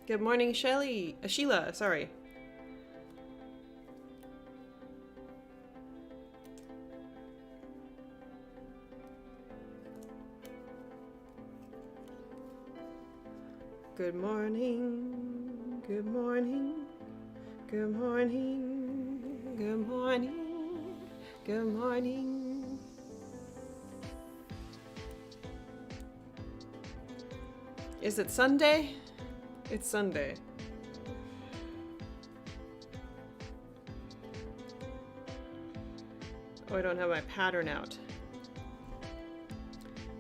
Good morning, Sheila, sorry. Good morning, good morning, good morning, good morning, good morning. Is it Sunday? It's Sunday. Oh, I don't have my pattern out.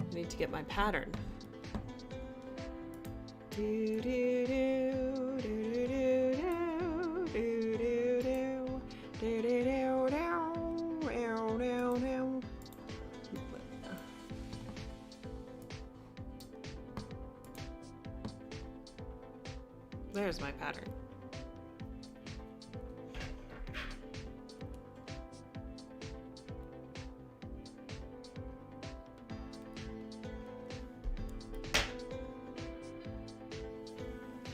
I need to get my pattern. Do, do, do, do, do, do, do, do, do, do, do, do, do, do, do. There's my pattern.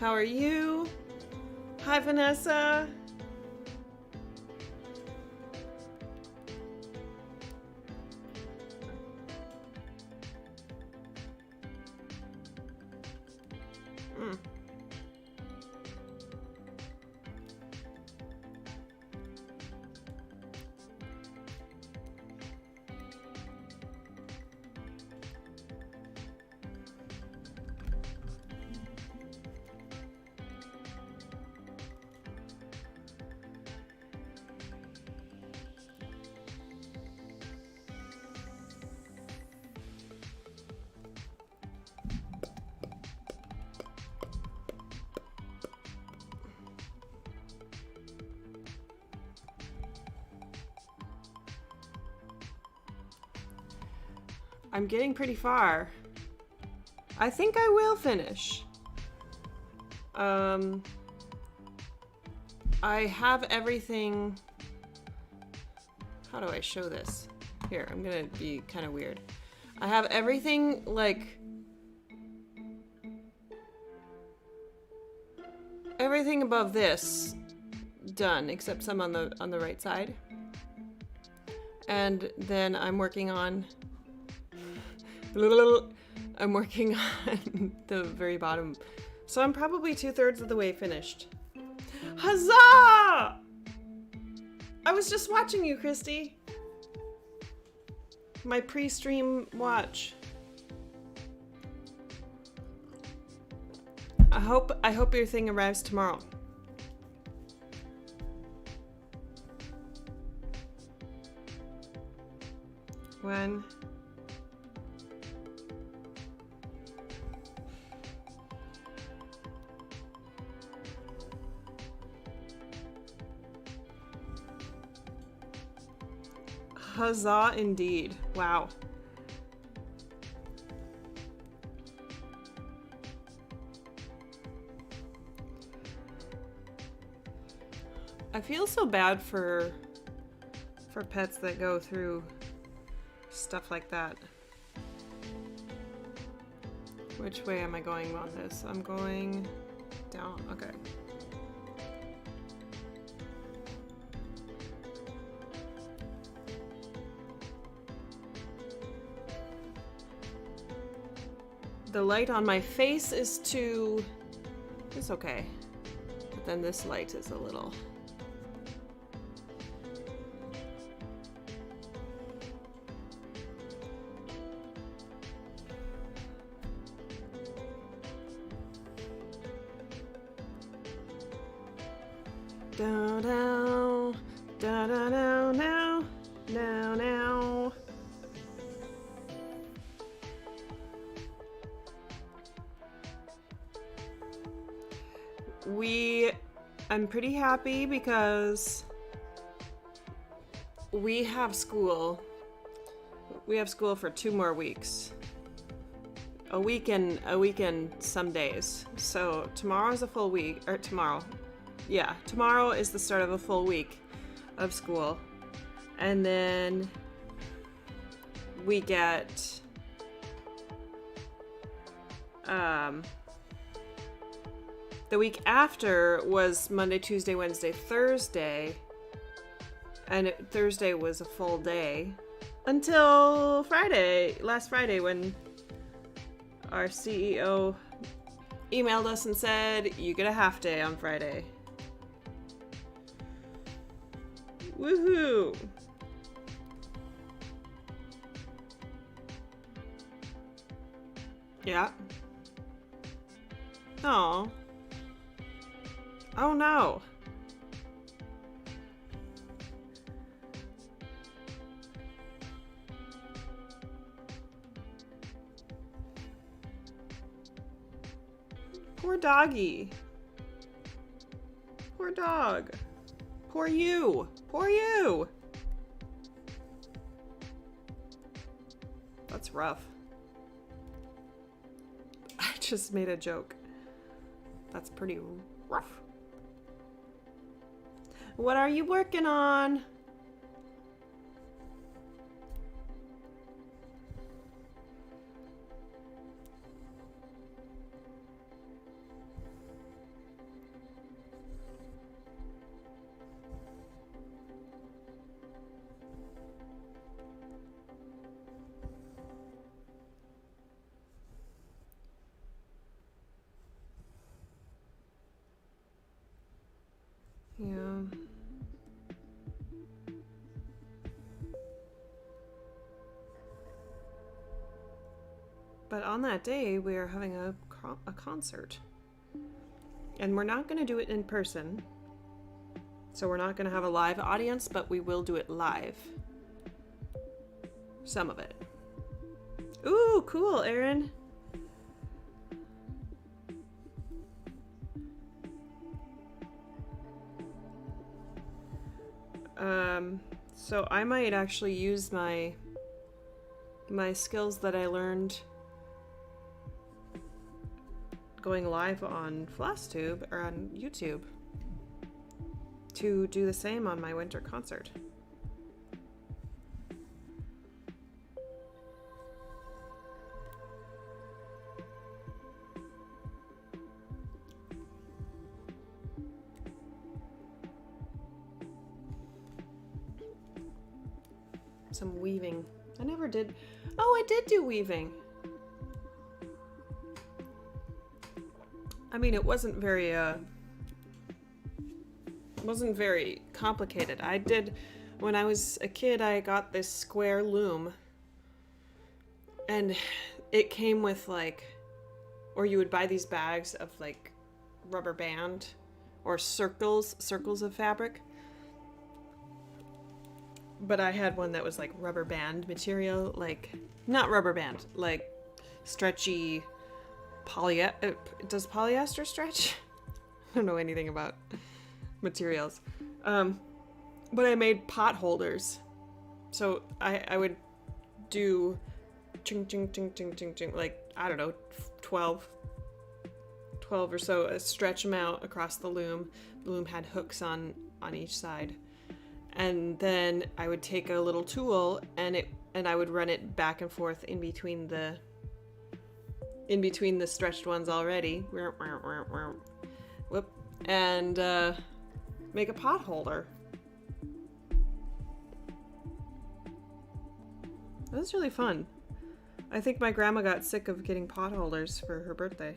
How are you? Hi, Vanessa. I'm getting pretty far. I think I will finish. I have everything. How do I show this? Here, I'm gonna be kind of weird. I have everything like everything above this done except some on the right side. And then I'm working on the very bottom. So I'm probably 2/3 of the way finished. Huzzah! I was just watching you, Christy. My pre-stream watch. I hope your thing arrives tomorrow. When? Huzzah indeed. Wow. I feel so bad for pets that go through stuff like that. Which way am I going on this? I'm going down. Okay. The light on my face is too... It's okay. But then this light is a little... Da da da da da now now. I'm pretty happy because we have school. We have school for 2 more weeks. A week and some days. So tomorrow's a full week, or tomorrow. Yeah, tomorrow is the start of a full week of school. And then we get The week after was Monday, Tuesday, Wednesday, Thursday. And Thursday was a full day. Until Friday, last Friday, when our CEO emailed us and said, you get a half day on Friday. Woohoo! Yeah. Oh. Oh no. Poor doggy. Poor dog. Poor you. Poor you. That's rough. I just made a joke. That's pretty rough. What are you working on? Yeah. But on that day, we are having a concert. And we're not going to do it in person. So we're not going to have a live audience, but we will do it live. Some of it. Ooh, cool, Aaron. So I might actually use my skills that I learned going live on FlosTube or on YouTube to do the same on my winter concert. Some weaving. I never did. Oh, I did do weaving. I mean, it wasn't very complicated. I did, when I was a kid, I got this square loom, and it came with like, or you would buy these bags of like rubber band or circles of fabric. But I had one that was like rubber band material, like, not rubber band, like stretchy does polyester stretch? I don't know anything about materials. But I made pot holders. So I would do ching, ching, ching, ching, ching, ching, like, I don't know, 12 or so, stretch them out across the loom. The loom had hooks on each side. And then I would take a little tool and I would run it back and forth in between the stretched ones already. Whoop. And make a pot holder. That was really fun. I think my grandma got sick of getting pot holders for her birthday.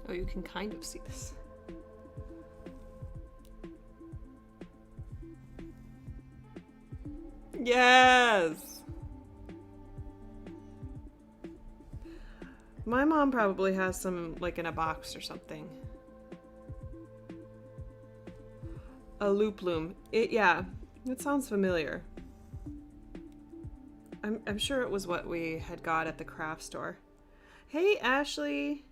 Oh, you can kind of see this. Yes! My mom probably has some, like, in a box or something. A loop loom. Yeah, it sounds familiar. I'm sure it was what we had got at the craft store. Hey, Ashley.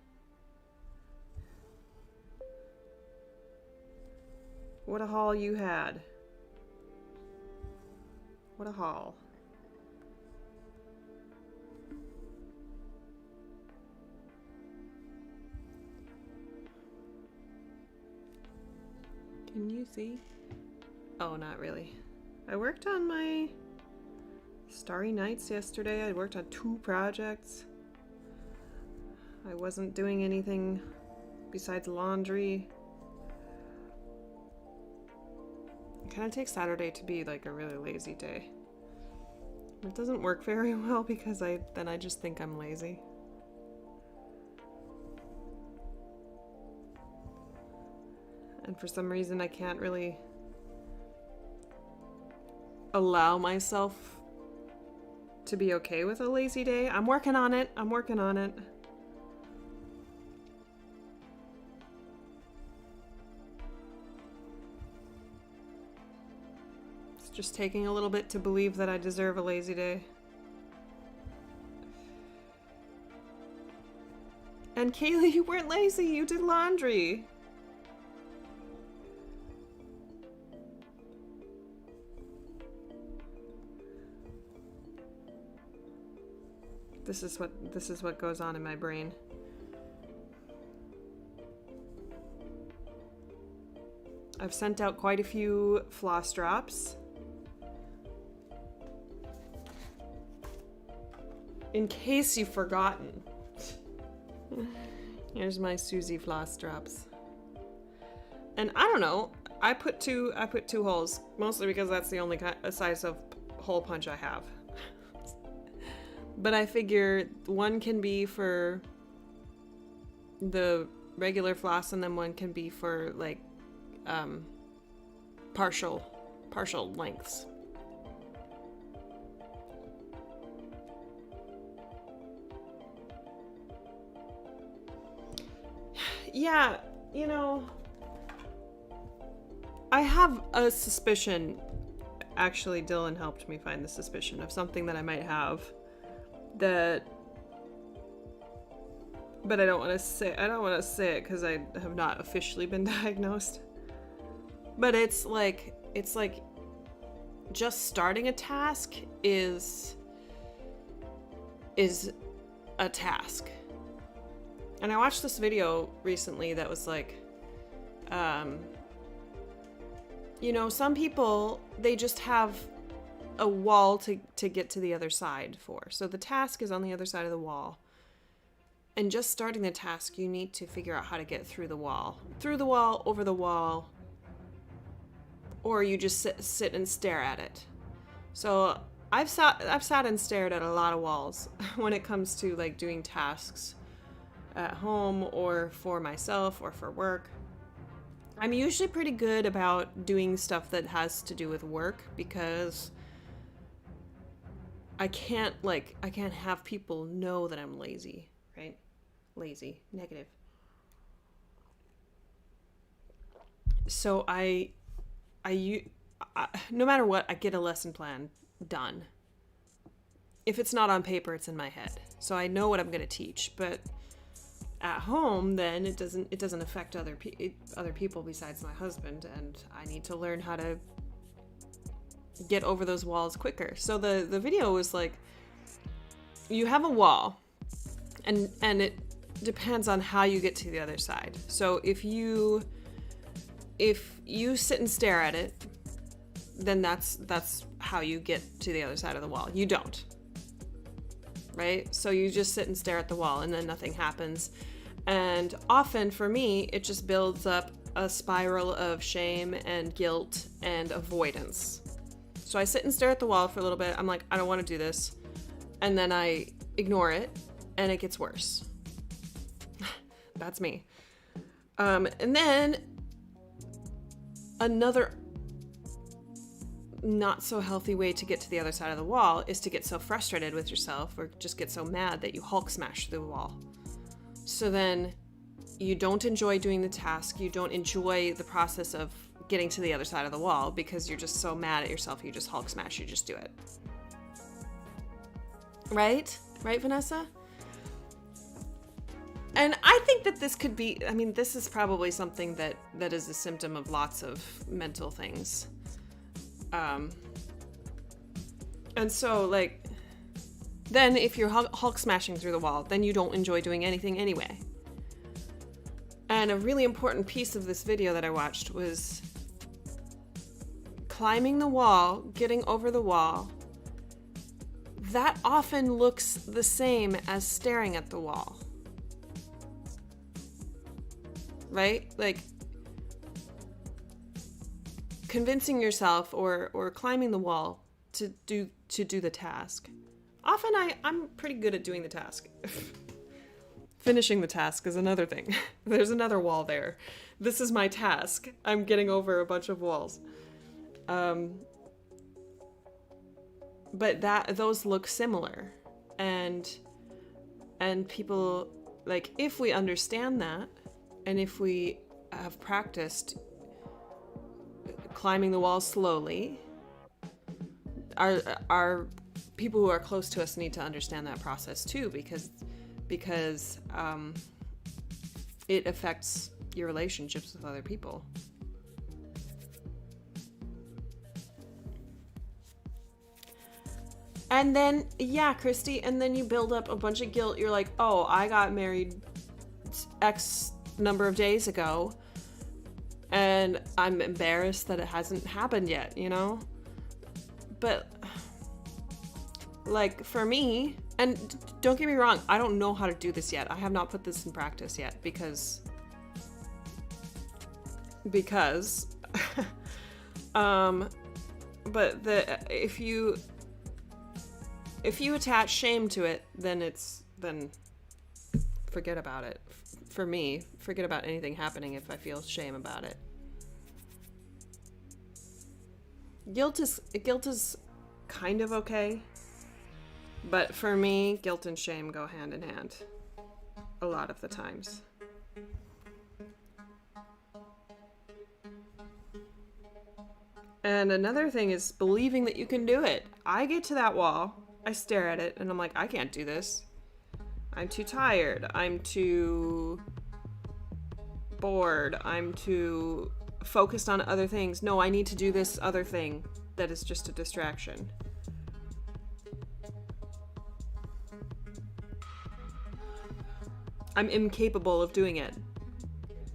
What a haul you had. What a haul. Can you see? Oh, not really. I worked on my Starry Nights yesterday. I worked on 2 projects. I wasn't doing anything besides laundry. It kind of takes Saturday to be like a really lazy day. It doesn't work very well because then I just think I'm lazy. And for some reason I can't really allow myself to be okay with a lazy day. I'm working on it. It's just taking a little bit to believe that I deserve a lazy day. And Kaylee, you weren't lazy. You did laundry. This is what goes on in my brain. I've sent out quite a few floss drops. In case you've forgotten. Here's my Susie floss drops. And I don't know, I put two holes, mostly because that's the only size of hole punch I have. But I figure one can be for the regular floss and then one can be for like partial lengths. Yeah, you know, I have a suspicion. Actually, Dylan helped me find the suspicion of something that I might have. But I don't want to say it because I have not officially been diagnosed. But it's like just starting a task is a task. And I watched this video recently that was like, you know, some people, they just have a wall to get to the other side for. So the task is on the other side of the wall. And just starting the task, you need to figure out how to get through the wall. Through the wall, over the wall, or you just sit and stare at it. So I've sat and stared at a lot of walls when it comes to like doing tasks at home or for myself or for work. I'm usually pretty good about doing stuff that has to do with work because I can't have people know that I'm lazy, right? Lazy, negative. So I no matter what, I get a lesson plan done. If it's not on paper, it's in my head. So I know what I'm going to teach, but at home, then it doesn't affect other people besides my husband, and I need to learn how to get over those walls quicker. So the video was like, you have a wall, and it depends on how you get to the other side. So if you sit and stare at it, then that's how you get to the other side of the wall. You don't. Right? So you just sit and stare at the wall and then nothing happens. And often for me, it just builds up a spiral of shame and guilt and avoidance. So I sit and stare at the wall for a little bit. I'm like, I don't want to do this. And then I ignore it and it gets worse. That's me. And then another not so healthy way to get to the other side of the wall is to get so frustrated with yourself or just get so mad that you Hulk smash through the wall. So then you don't enjoy doing the task. You don't enjoy the process of getting to the other side of the wall because you're just so mad at yourself. You just Hulk smash. You just do it. Right? Right, Vanessa? And I think that this could be, I mean, this is probably something that is a symptom of lots of mental things. And so, like, then if you're Hulk smashing through the wall, then you don't enjoy doing anything anyway. And a really important piece of this video that I watched was climbing the wall, getting over the wall. That often looks the same as staring at the wall. Right? Like, convincing yourself or climbing the wall to do the task. Often I'm pretty good at doing the task. Finishing the task is another thing. There's another wall there. This is my task. I'm getting over a bunch of walls. But those look similar. And people, like, if we understand that, and if we have practiced climbing the wall slowly, our people who are close to us need to understand that process too, because it affects your relationships with other people. And then, yeah, Christy, and then you build up a bunch of guilt. You're like, oh, I got married X number of days ago, and I'm embarrassed that it hasn't happened yet, you know? But, like, for me, and don't get me wrong, I don't know how to do this yet. I have not put this in practice yet because but if you attach shame to it, then forget about it. For me, forget about anything happening if I feel shame about it. Guilt is kind of okay, but for me, guilt and shame go hand in hand a lot of the times. And another thing is believing that you can do it. I get to that wall, I stare at it, and I'm like, I can't do this. I'm too tired. I'm too bored. I'm too focused on other things. No, I need to do this other thing that is just a distraction. I'm incapable of doing it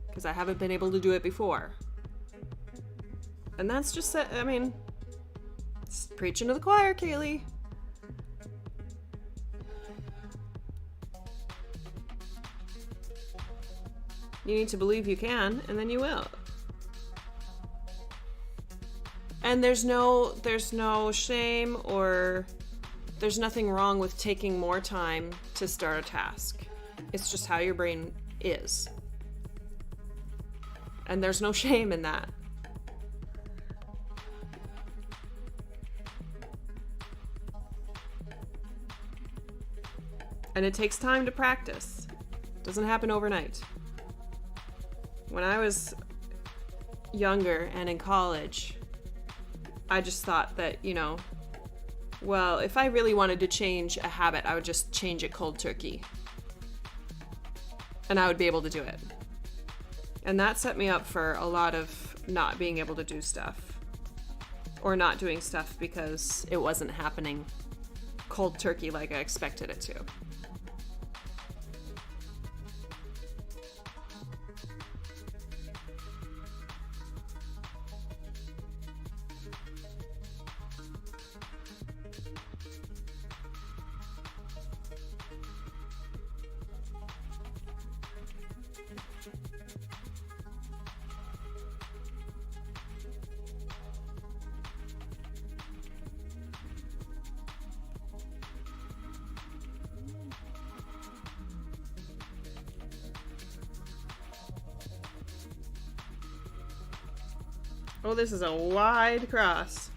because I haven't been able to do it before. And that's just, I mean, it's preaching to the choir, Kaylee. You need to believe you can, and then you will. And there's no shame, or there's nothing wrong with taking more time to start a task. It's just how your brain is. And there's no shame in that. And it takes time to practice. It doesn't happen overnight. When I was younger and in college, I just thought that, well, if I really wanted to change a habit, I would just change it cold turkey. And I would be able to do it. And that set me up for a lot of not being able to do stuff. Or not doing stuff because it wasn't happening cold turkey like I expected it to. Oh, this is a wide cross.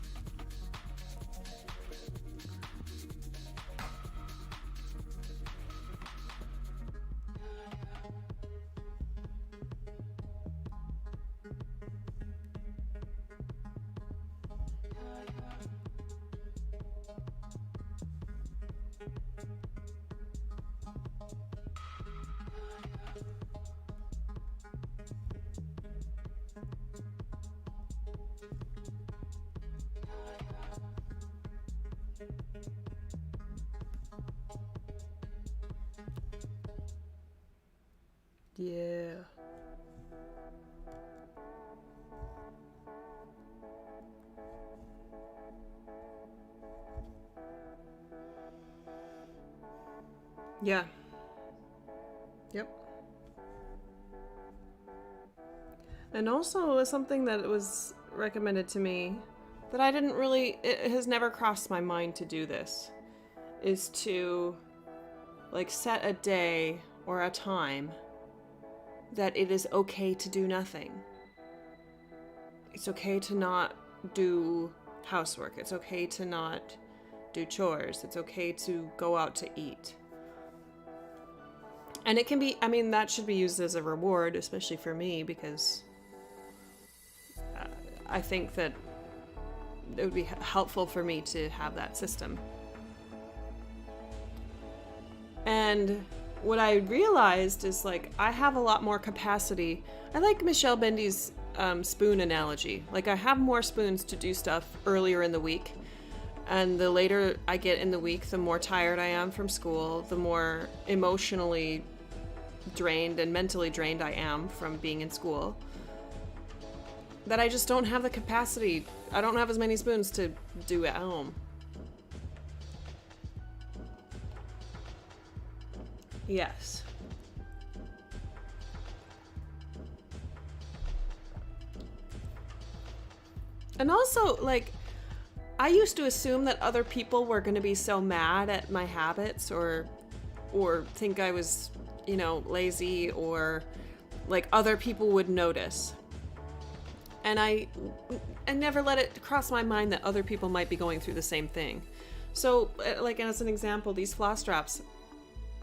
Yeah. Yeah. Yep. And also something that was recommended to me that I didn't really, it has never crossed my mind to do this, is to like set a day or a time that it is okay to do nothing. It's okay to not do housework. It's okay to not do chores. It's okay to go out to eat. And it can be, I mean, that should be used as a reward, especially for me, because I think that it would be helpful for me to have that system. And what I realized is, like, I have a lot more capacity. I like Michelle Bendy's spoon analogy. Like, I have more spoons to do stuff earlier in the week. And the later I get in the week, the more tired I am from school, the more emotionally drained and mentally drained I am from being in school. That I just don't have the capacity. I don't have as many spoons to do at home. Yes. And also, like, I used to assume that other people were going to be so mad at my habits or think I was, you know, lazy, or like other people would notice. And I never let it cross my mind that other people might be going through the same thing. So, like, as an example, these floss drops,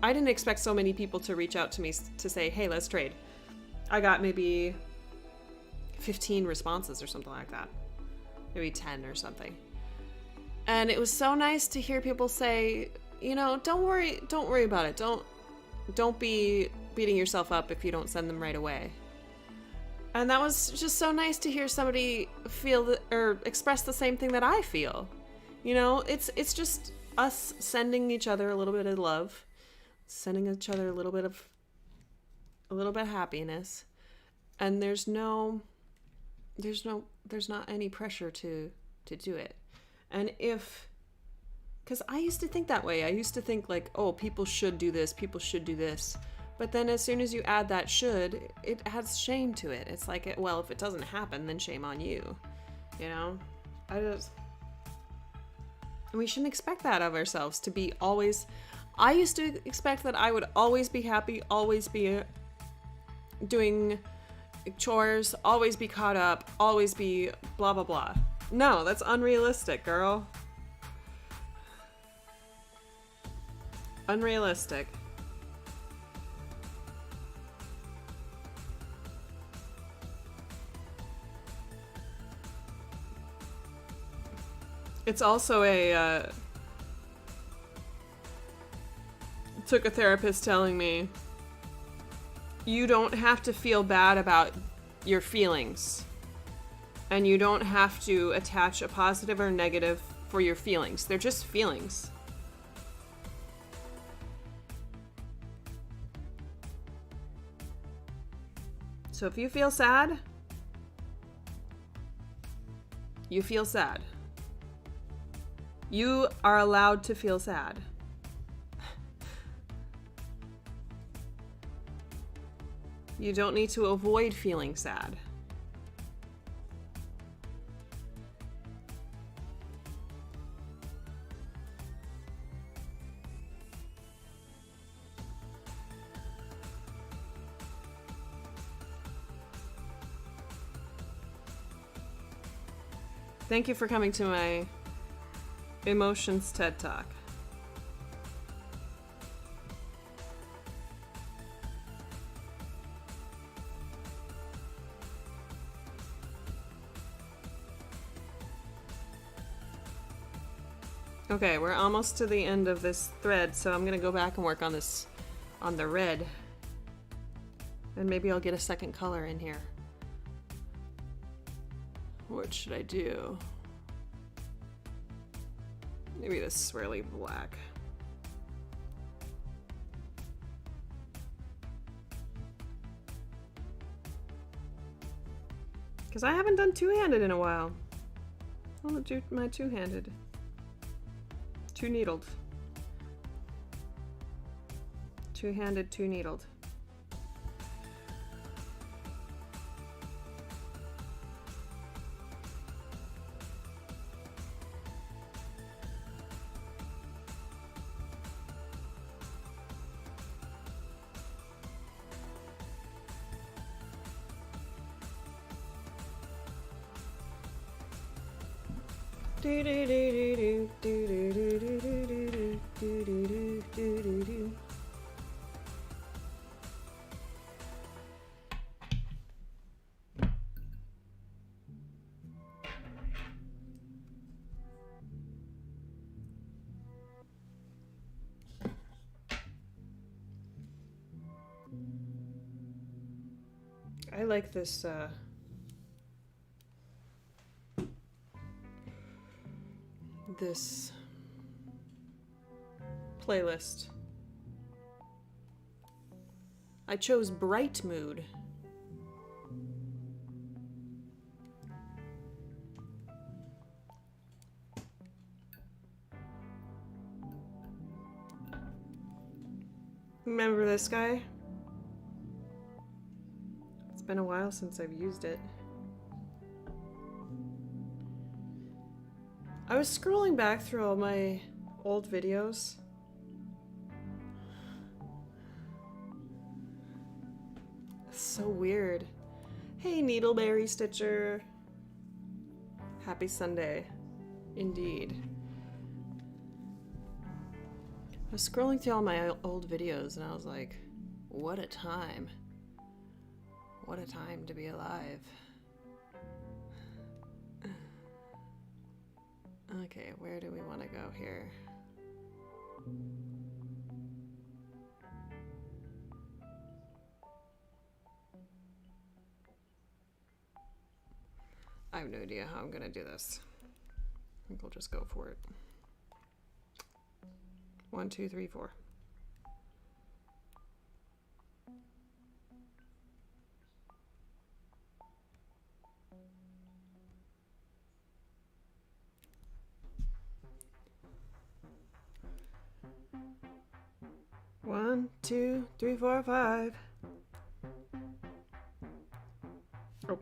I didn't expect so many people to reach out to me to say, hey, let's trade. I got maybe 15 responses or something like that. Maybe 10 or something. And it was so nice to hear people say, you know, don't worry about it. Don't be beating yourself up if you don't send them right away. And that was just so nice to hear somebody feel or express the same thing that I feel. You know, it's just us sending each other a little bit of love, sending each other a little bit of happiness, and there's not any pressure to do it. And because I used to think that way. I used to think like, oh, people should do this, but then as soon as you add that should, it adds shame to it. It's like, well, if it doesn't happen, then shame on you. You know? And we shouldn't expect that of ourselves, to be always... I used to expect that I would always be happy, always be doing chores, always be caught up, always be blah, blah, blah. No, that's unrealistic, girl. Unrealistic. It's also took a therapist telling me, you don't have to feel bad about your feelings. And you don't have to attach a positive or negative for your feelings. They're just feelings. So if you feel sad, you feel sad. You are allowed to feel sad. You don't need to avoid feeling sad. Thank you for coming to my Emotions TED Talk. Okay, we're almost to the end of this thread, so I'm gonna go back and work on this, on the red. And maybe I'll get a second color in here. What should I do? Maybe this swirly black. Because I haven't done two-handed in a while. I want to do my two-handed. Two-needled. Two-handed, two-needled. I like this this playlist. I chose Bright Mood. Remember this guy? It's been a while since I've used it. I was scrolling back through all my old videos. It's so weird. Hey, Needleberry Stitcher. Happy Sunday. Indeed. I was scrolling through all my old videos and I was like, what a time. What a time to be alive. Okay, where do we want to go here? I have no idea how I'm gonna do this. I think we'll just go for it. 1, 2, 3, 4. One, two, three, four, five. Oh.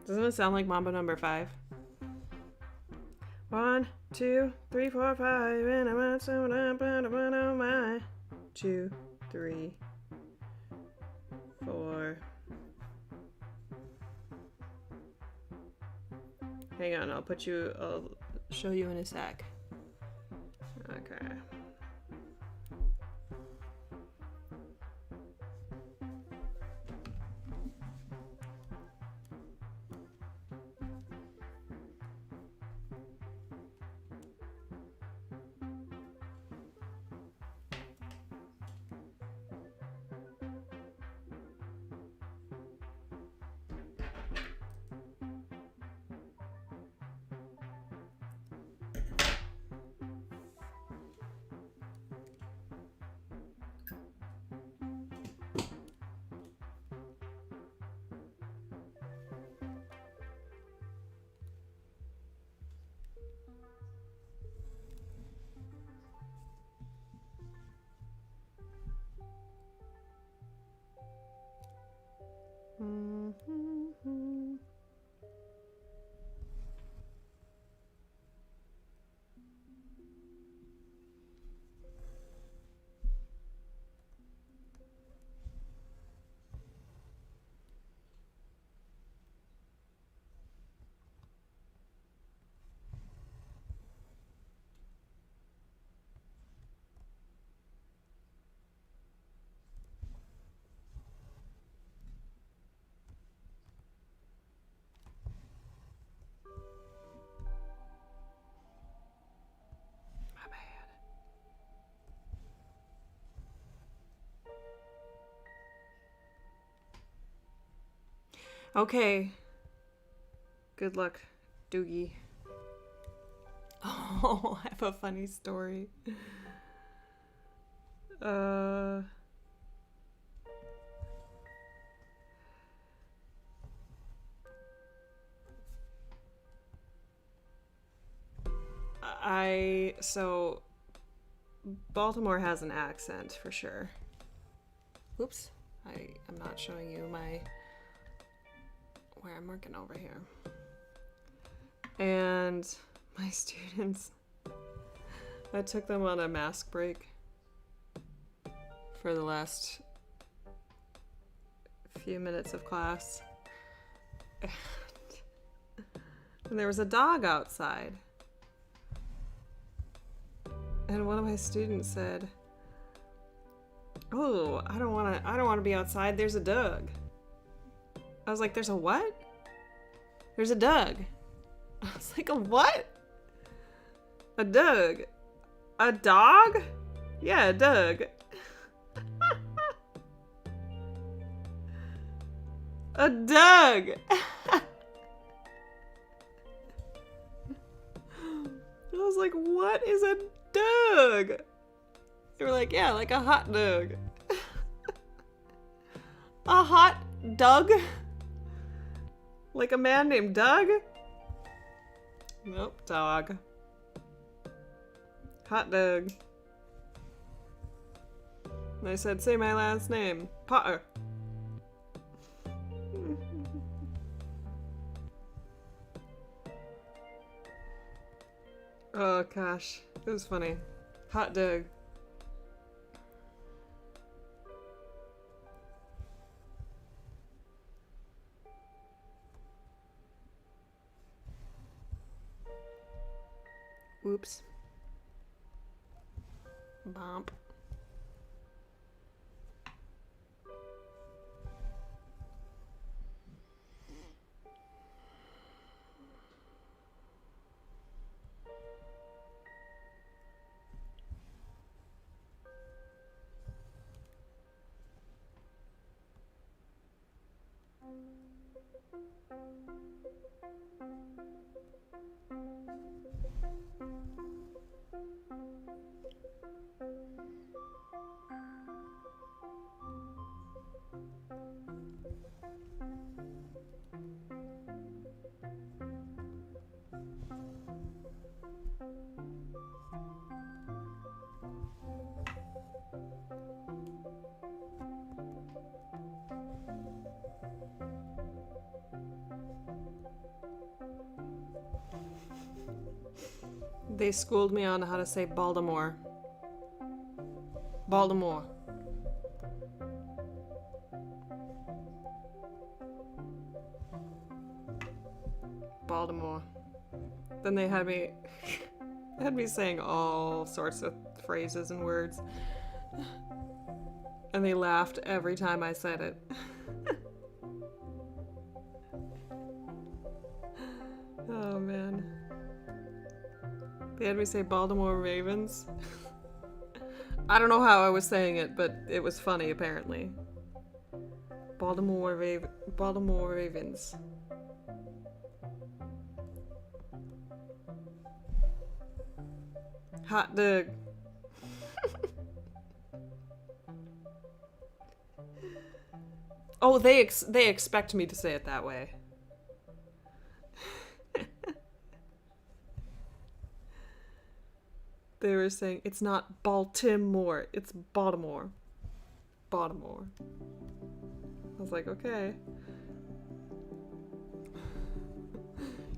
Doesn't it sound like Mambo number 5? 1, 2, 3, 4, 5, and I want some oh my. 2, 3, 4. Hang on, I'll show you in a sec. Okay. Mm-hmm. My bad. Okay. Good luck, Doogie. Oh, I have a funny story. So Baltimore has an accent for sure. Oops. I'm not showing you where I'm working over here. And my students, I took them on a mask break for the last few minutes of class. And there was a dog outside. And one of my students said, "Oh, I don't want to be outside. There's a dog." I was like, "There's a what?" "There's a dog." I was like, "A what?" "A dog." "A dog?" "Yeah, a dog." "A dog." I was like, "What is a dog?" They were like, "Yeah, like a hot dog." A hot dog? Like a man named Doug? Nope, dog. Hot dog. And I said, "Say my last name. Potter." Oh gosh, it was funny. Hot dog. Whoops. Bump. They schooled me on how to say Baltimore. Baltimore. Baltimore. Then they had me saying all sorts of phrases and words. And they laughed every time I said it. Oh man. They had me say Baltimore Ravens. I don't know how I was saying it, but it was funny apparently. Baltimore Ravens. Hot dog. Oh, they expect me to say it that way. They were saying, "It's not Baltimore, it's Baltimore." Baltimore. I was like, "Okay."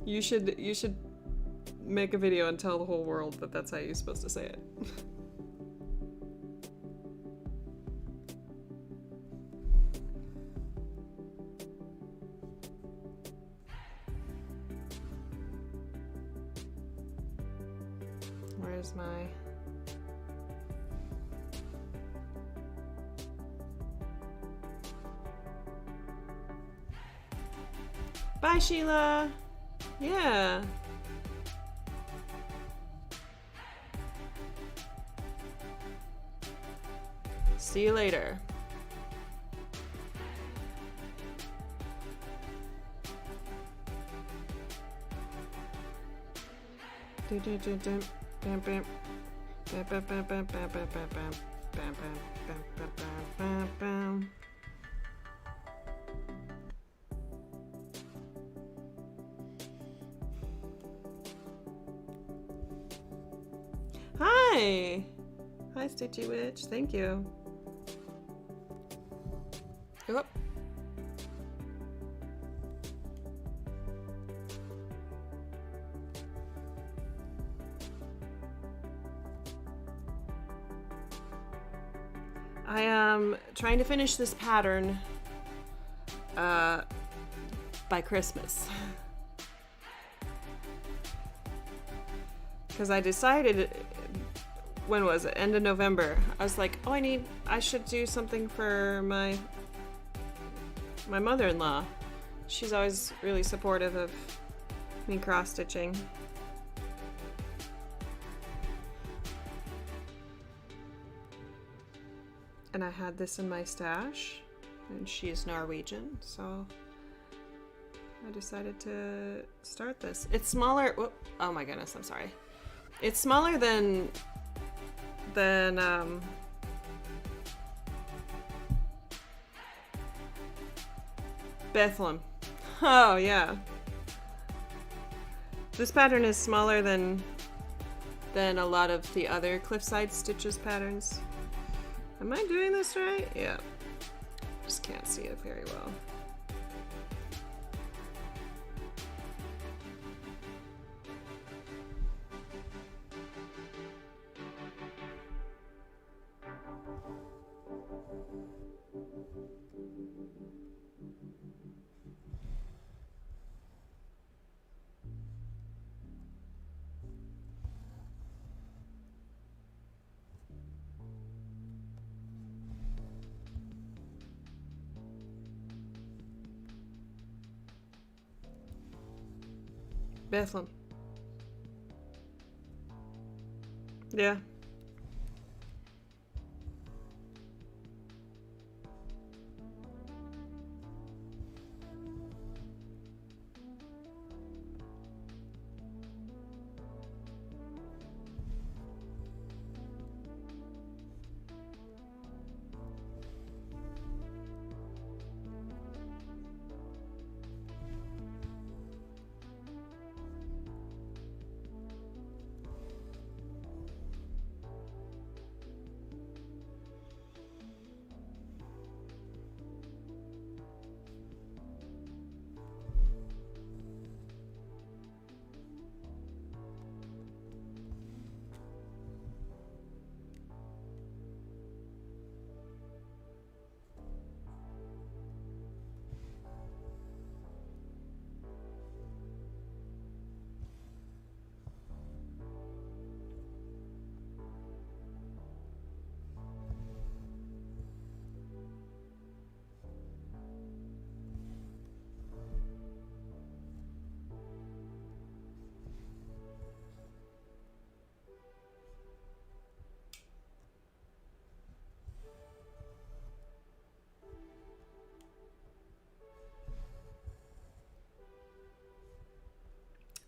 You should make a video and tell the whole world that that's how you're supposed to say it. Where's my... Bye, Sheila! Yeah. See you later. Hi! Hi, Stitchy Witch. Thank you. Oop. I am trying to finish this pattern by Christmas. Because I decided, when was it? End of November. I was like, oh, I should do something for my mother-in-law. She's always really supportive of me cross-stitching. And I had this in my stash, and she is Norwegian, so I decided to start this. It's smaller. Whoop, oh my goodness, I'm sorry. It's smaller than Bethlehem. Oh yeah. This pattern is smaller than a lot of the other cliffside stitches patterns. Am I doing this right? Yeah. Just can't see it very well. Bethlehem. Yeah.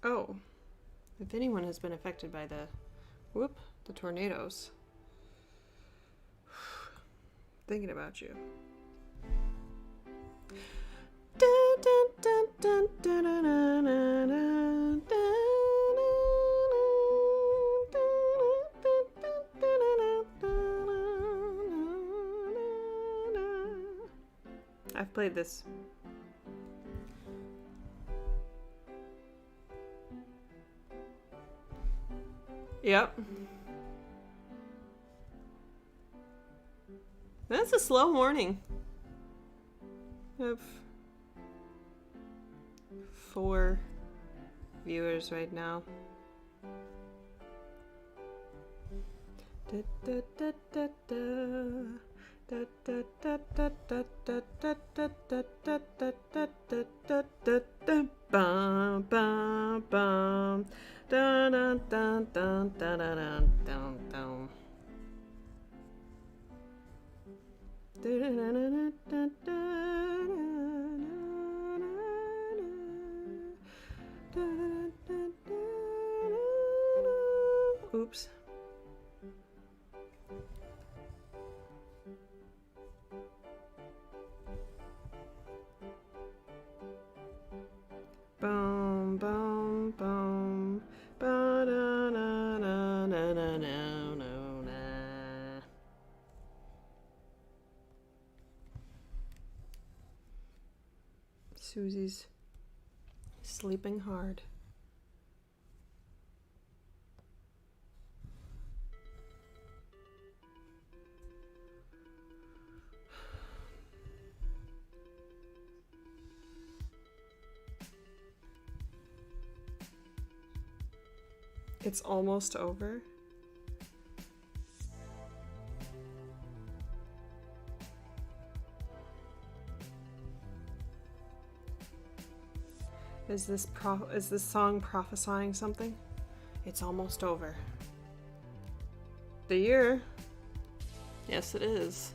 Oh, if anyone has been affected by the tornadoes, thinking about you. I've played this. Yep. That's a slow morning. I have 4 viewers right now. Bum, bum, bum. Dun, dun, dun, dun, dun, dun, dun, dun. Oops. Boom, boom, boom. Ba-da-na-na-na-na-na-na. Susie's sleeping hard. It's almost over. Is this song prophesying something? It's almost over. The year? Yes, it is.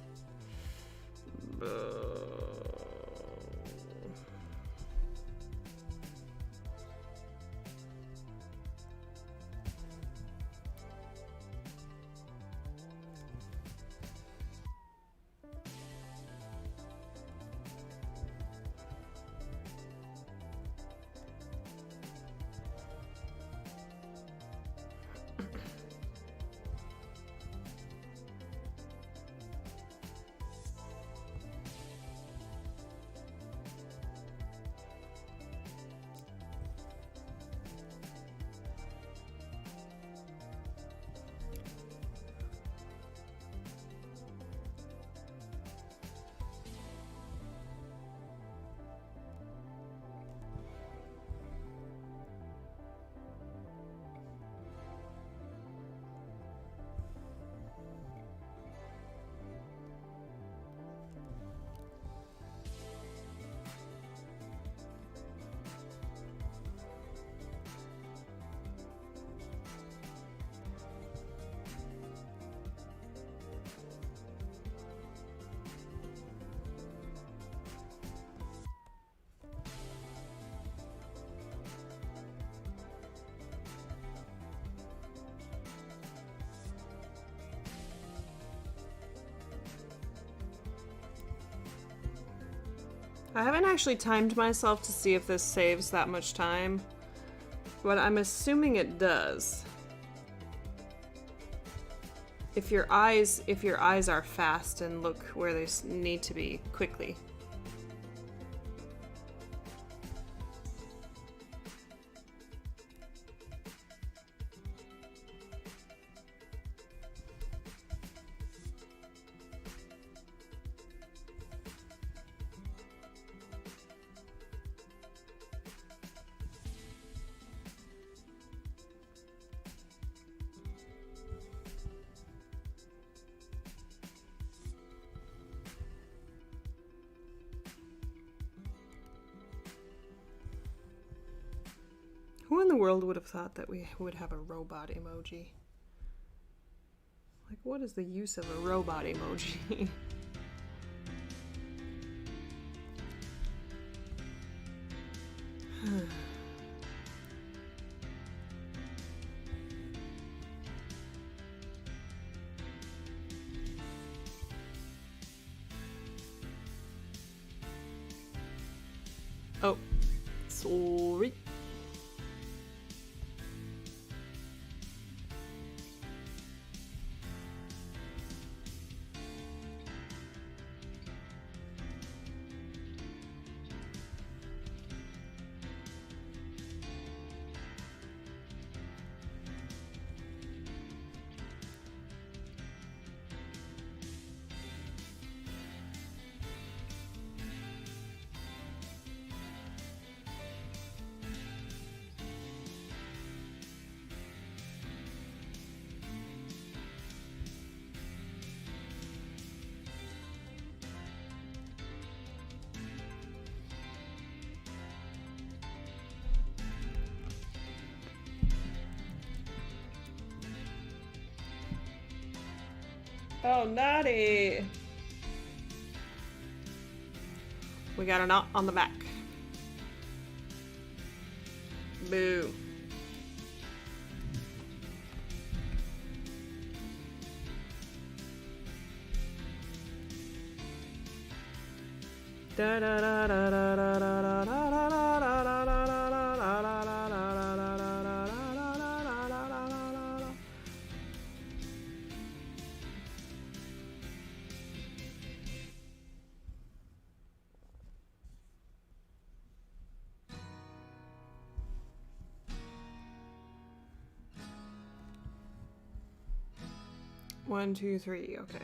I haven't actually timed myself to see if this saves that much time, but I'm assuming it does. If your eyes are fast and look where they need to be quickly. Who in the world would have thought that we would have a robot emoji? Like, what is the use of a robot emoji? Oh, sorry. Oh, naughty! We got a knot on the back. Boo. Da da da da da da da da da da da da. 1, 2, 3. Okay.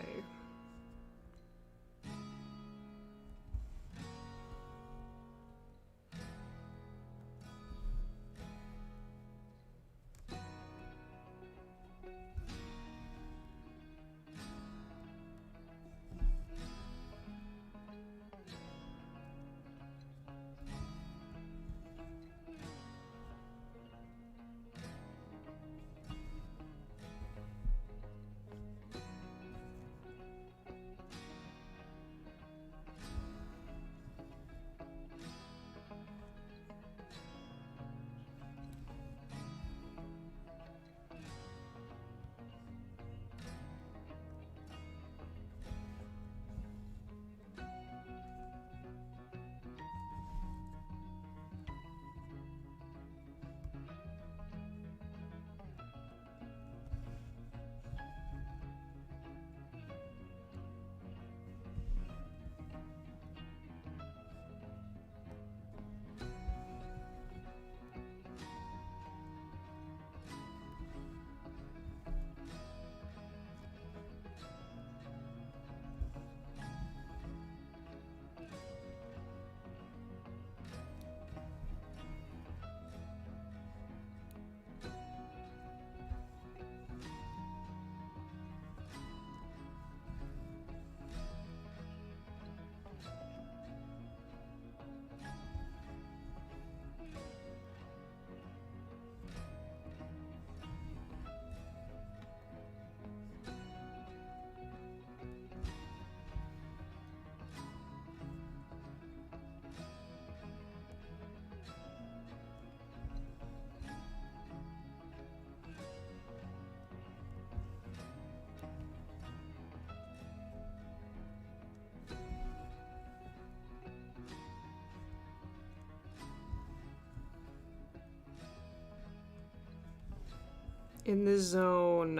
In the zone.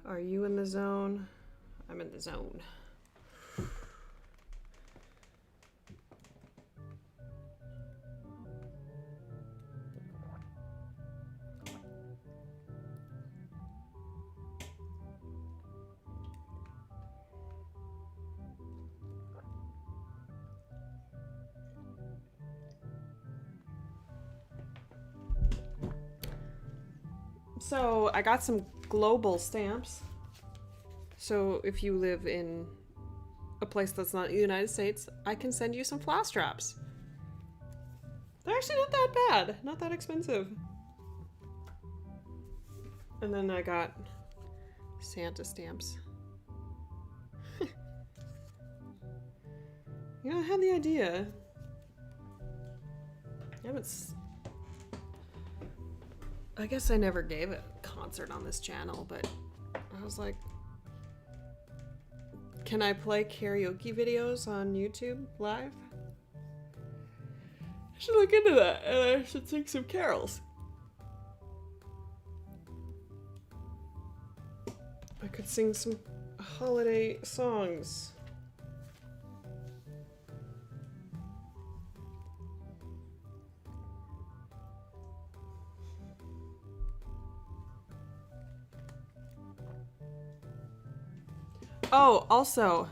Are you in the zone? I'm in the zone. So I got some global stamps. So if you live in a place that's not the United States, I can send you some flash straps. They're actually not that bad, not that expensive. And then I got Santa stamps. You know, I had the idea. I guess I never gave a concert on this channel, but I was like, can I play karaoke videos on YouTube live? I should look into that, and I should sing some carols. I could sing some holiday songs. Oh, also,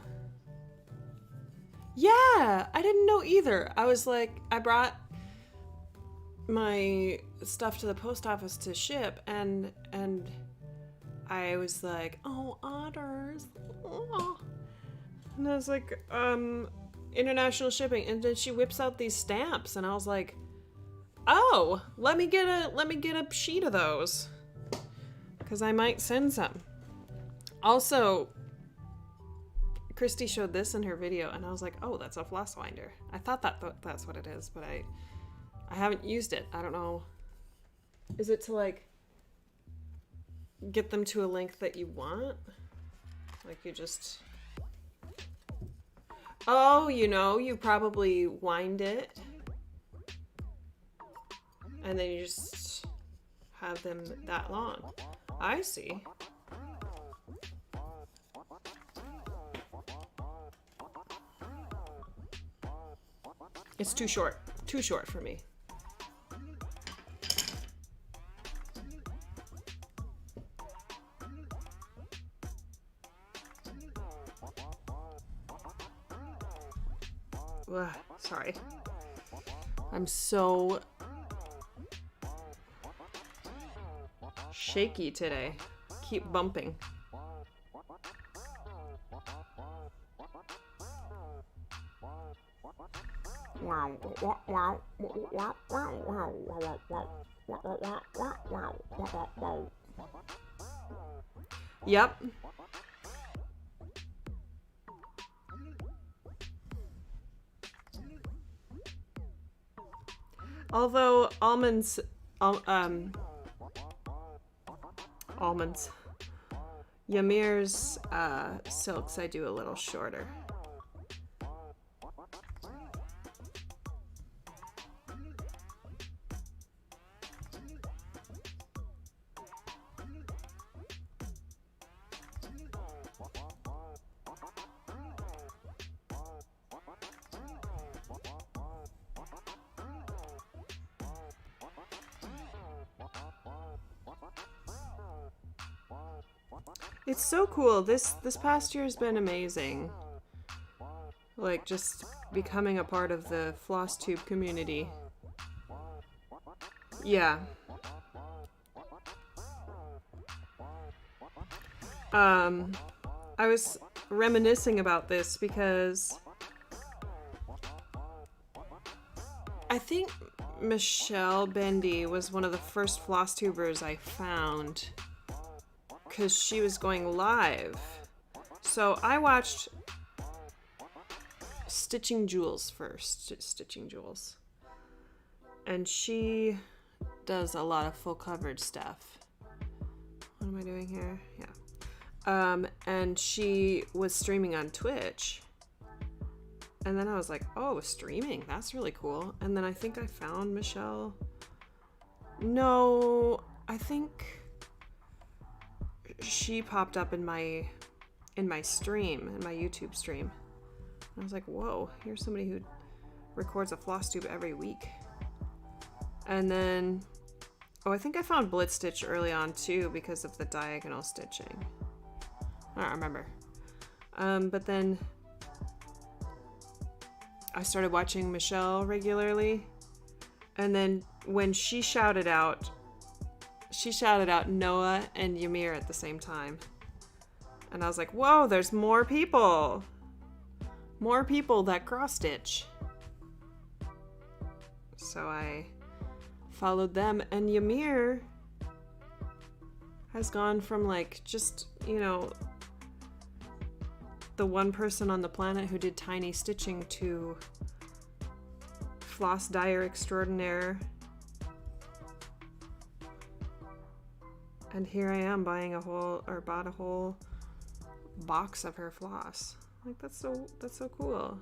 yeah, I didn't know either. I was like, I brought my stuff to the post office to ship, and I was like, oh, otters. Oh. And I was like, international shipping, and then she whips out these stamps, and I was like, oh, let me get a sheet of those, because I might send some. Also, Christy showed this in her video, and I was like, oh, that's a floss winder. I thought that's what it is, but I haven't used it. I don't know. Is it to, like, get them to a length that you want? Like, you just... Oh, you know, you probably wind it. And then you just have them that long. I see. It's too short. Too short for me. Ugh, sorry. I'm so shaky today. Keep bumping. Yep. Although almonds, Ymir's silks I do a little shorter. It's so cool. This past year has been amazing. Like, just becoming a part of the floss tube community. Yeah. I was reminiscing about this because I think Michelle Bendy was one of the first floss tubers I found because she was going live. So I watched Stitching Jewels first. Stitching Jewels. And she does a lot of full coverage stuff. What am I doing here? Yeah. And she was streaming on Twitch. And then I was like, oh, streaming, that's really cool. And then I think I found Michelle. No, I think she popped up in my stream, in my YouTube stream. And I was like, whoa, here's somebody who records a floss tube every week. And then, I think I found Blitz Stitch early on too because of the diagonal stitching. I don't remember. But then I started watching Michelle regularly. And then when she shouted out Noah and Ymir at the same time. And I was like, whoa, there's more people. More people that cross stitch. So I followed them, and Ymir has gone from like just, the one person on the planet who did tiny stitching to floss dyer extraordinaire. And here I am bought a whole box of her floss. Like, that's so cool.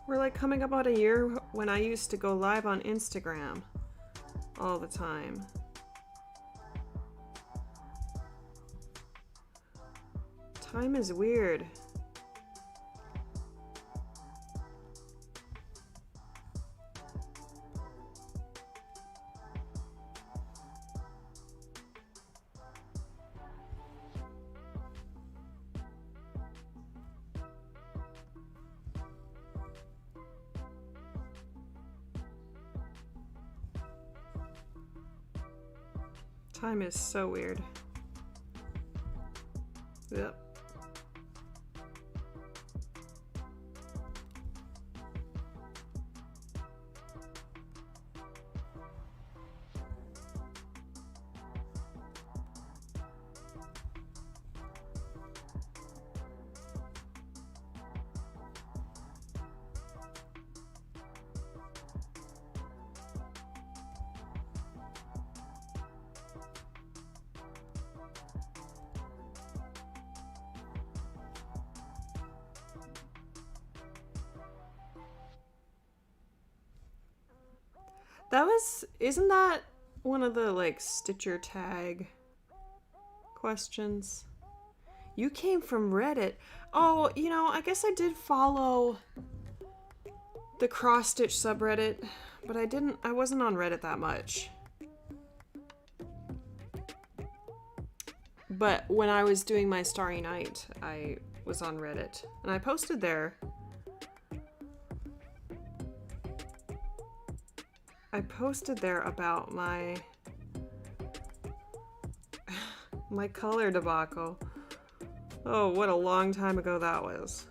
We're like coming up on a year when I used to go live on Instagram all the time. Time is weird. Time is so weird. Yep. Isn't that one of the like Stitcher tag questions? You came from Reddit. Oh, you know, I guess I did follow the cross-stitch subreddit, but I wasn't on Reddit that much. But when I was doing my Starry Night, I was on Reddit, and I posted there. I posted there about my color debacle. Oh, what a long time ago that was.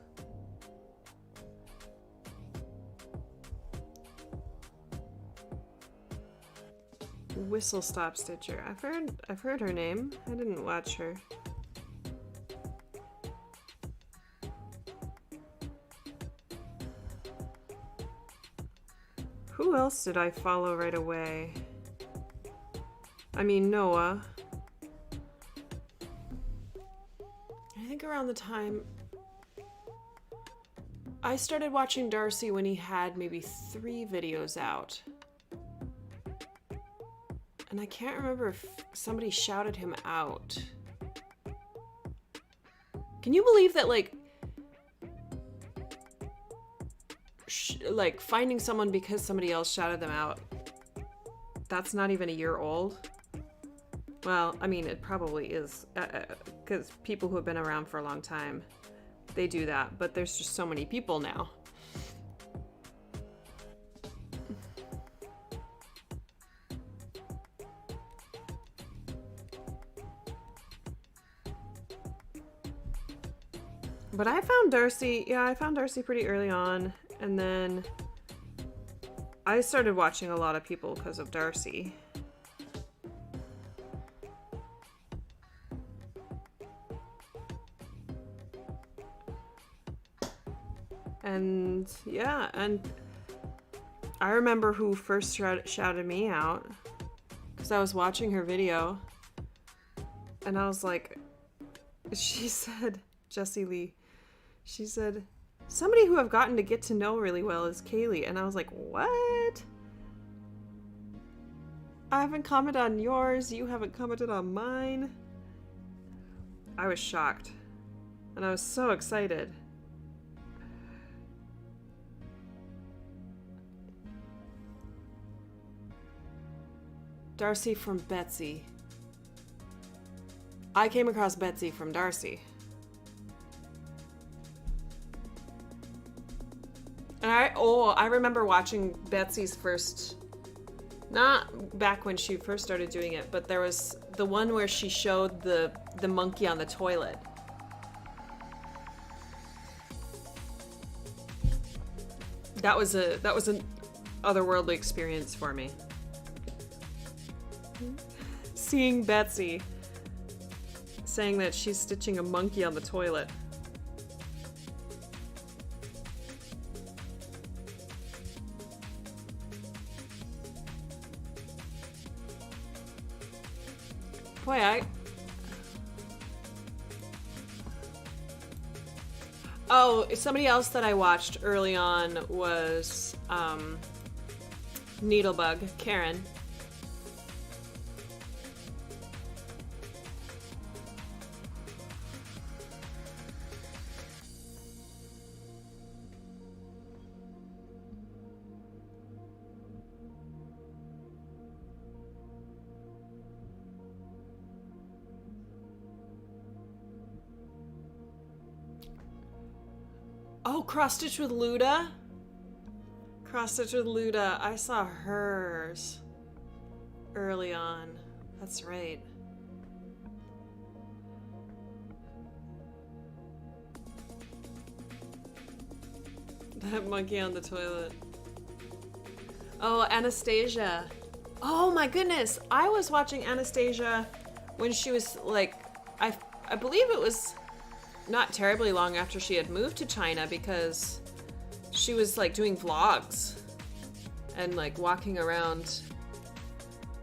Whistle Stop Stitcher. I've heard her name. I didn't watch her. Who else did I follow right away? I mean, Noah. I think around the time I started watching Darcy when he had maybe 3 videos out. And I can't remember if somebody shouted him out. Can you believe that, like finding someone because somebody else shouted them out, that's not even a year old? Well, I mean, it probably is, because people who have been around for a long time, they do that, but there's just so many people now. But I found Darcy pretty early on, and then I started watching a lot of people because of Darcy. And yeah, and I remember who first shouted me out, because I was watching her video, and I was like, she said, Jessie Lee, she said, somebody who I've gotten to get to know really well is Kaylee. And I was like, what? I haven't commented on yours. You haven't commented on mine. I was shocked. And I was so excited. Darcy from Betsy. I came across Betsy from Darcy. And I remember watching Betsy's first, not back when she first started doing it, but there was the one where she showed the monkey on the toilet. That was an otherworldly experience for me. Seeing Betsy saying that she's stitching a monkey on the toilet. Boy, Oh, somebody else that I watched early on was Needlebug, Karen. Oh, Cross Stitch with Luda? Cross Stitch with Luda. I saw hers early on. That's right. That monkey on the toilet. Oh, Anastasia. Oh my goodness. I was watching Anastasia when she was like, I believe it was not terribly long after she had moved to China, because she was like doing vlogs and like walking around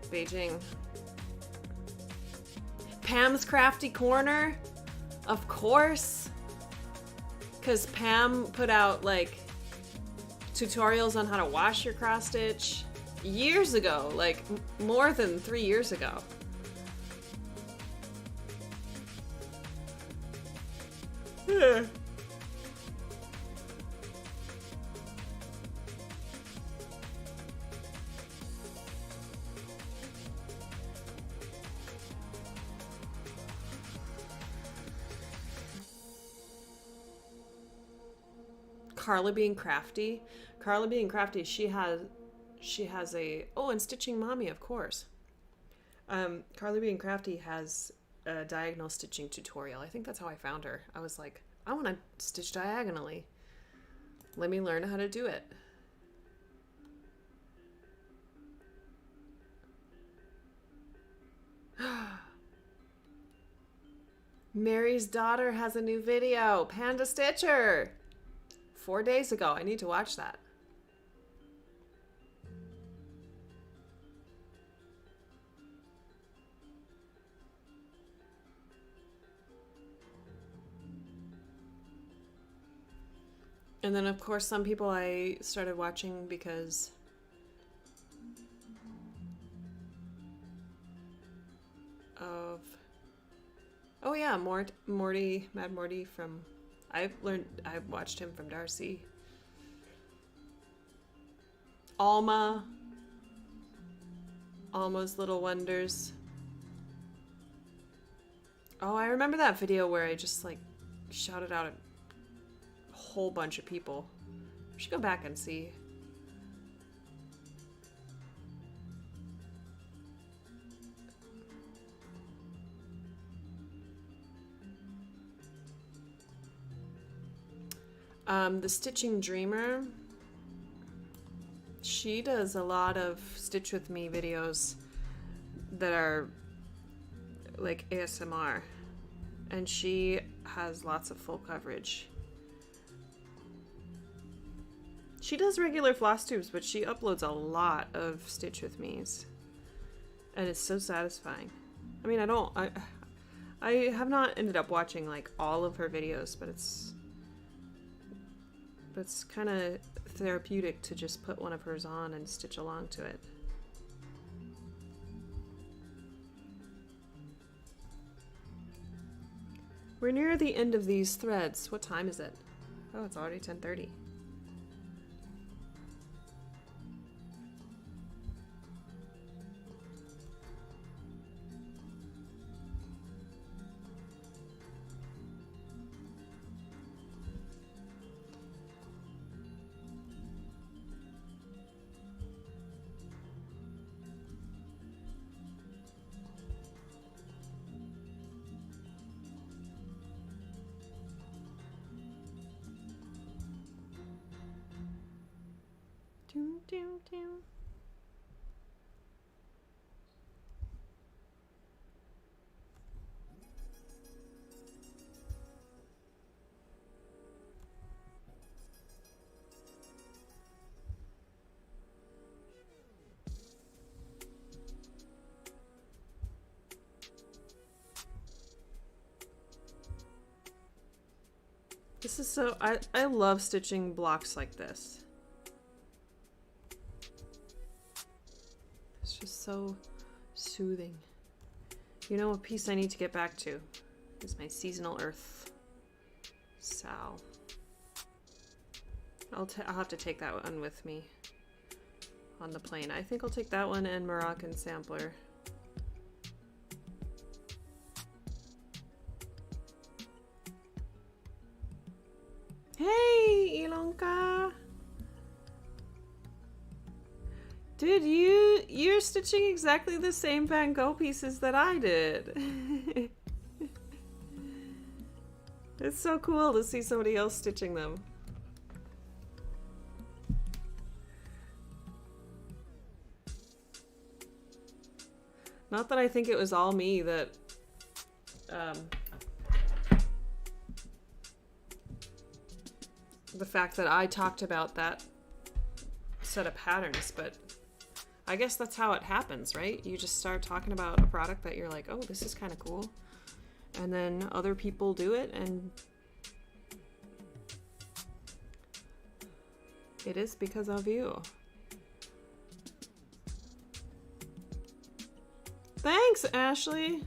Beijing. Pam's Crafty Corner, of course, because Pam put out like tutorials on how to wash your cross stitch years ago, like more than 3 years ago. Yeah. Carla being crafty. Carla being crafty, she has a and Stitching Mommy, of course. Carla being crafty has a diagonal stitching tutorial. I think that's how I found her. I was like, I want to stitch diagonally. Let me learn how to do it. Mary's daughter has a new video, Panda Stitcher. 4 days ago. I need to watch that. And then, of course, some people I started watching because of... Oh yeah, Morty, Mad Morty from... I've watched him from Darcy. Alma's Little Wonders. Oh, I remember that video where I just like shouted out at a whole bunch of people. I should go back and see. The Stitching Dreamer, she does a lot of Stitch With Me videos that are like ASMR, and she has lots of full coverage. She does regular floss tubes, but she uploads a lot of Stitch With Me's, and it's so satisfying. I mean, I have not ended up watching like all of her videos, but it's kind of therapeutic to just put one of hers on and stitch along to it. We're near the end of these threads. What time is it? Oh, it's already 10:30. This is so... I love stitching blocks like this. It's just so soothing. You know, a piece I need to get back to is my seasonal earth sow. I'll have to take that one with me on the plane. I think I'll take that one and Moroccan sampler. Hey, Ilonka! Dude, you're stitching exactly the same Van Gogh pieces that I did. It's so cool to see somebody else stitching them. Not that I think it was all me that the fact that I talked about that set of patterns, but I guess that's how it happens, right? You just start talking about a product that you're like, oh, this is kind of cool. And then other people do it, and it is because of you. Thanks, Ashley.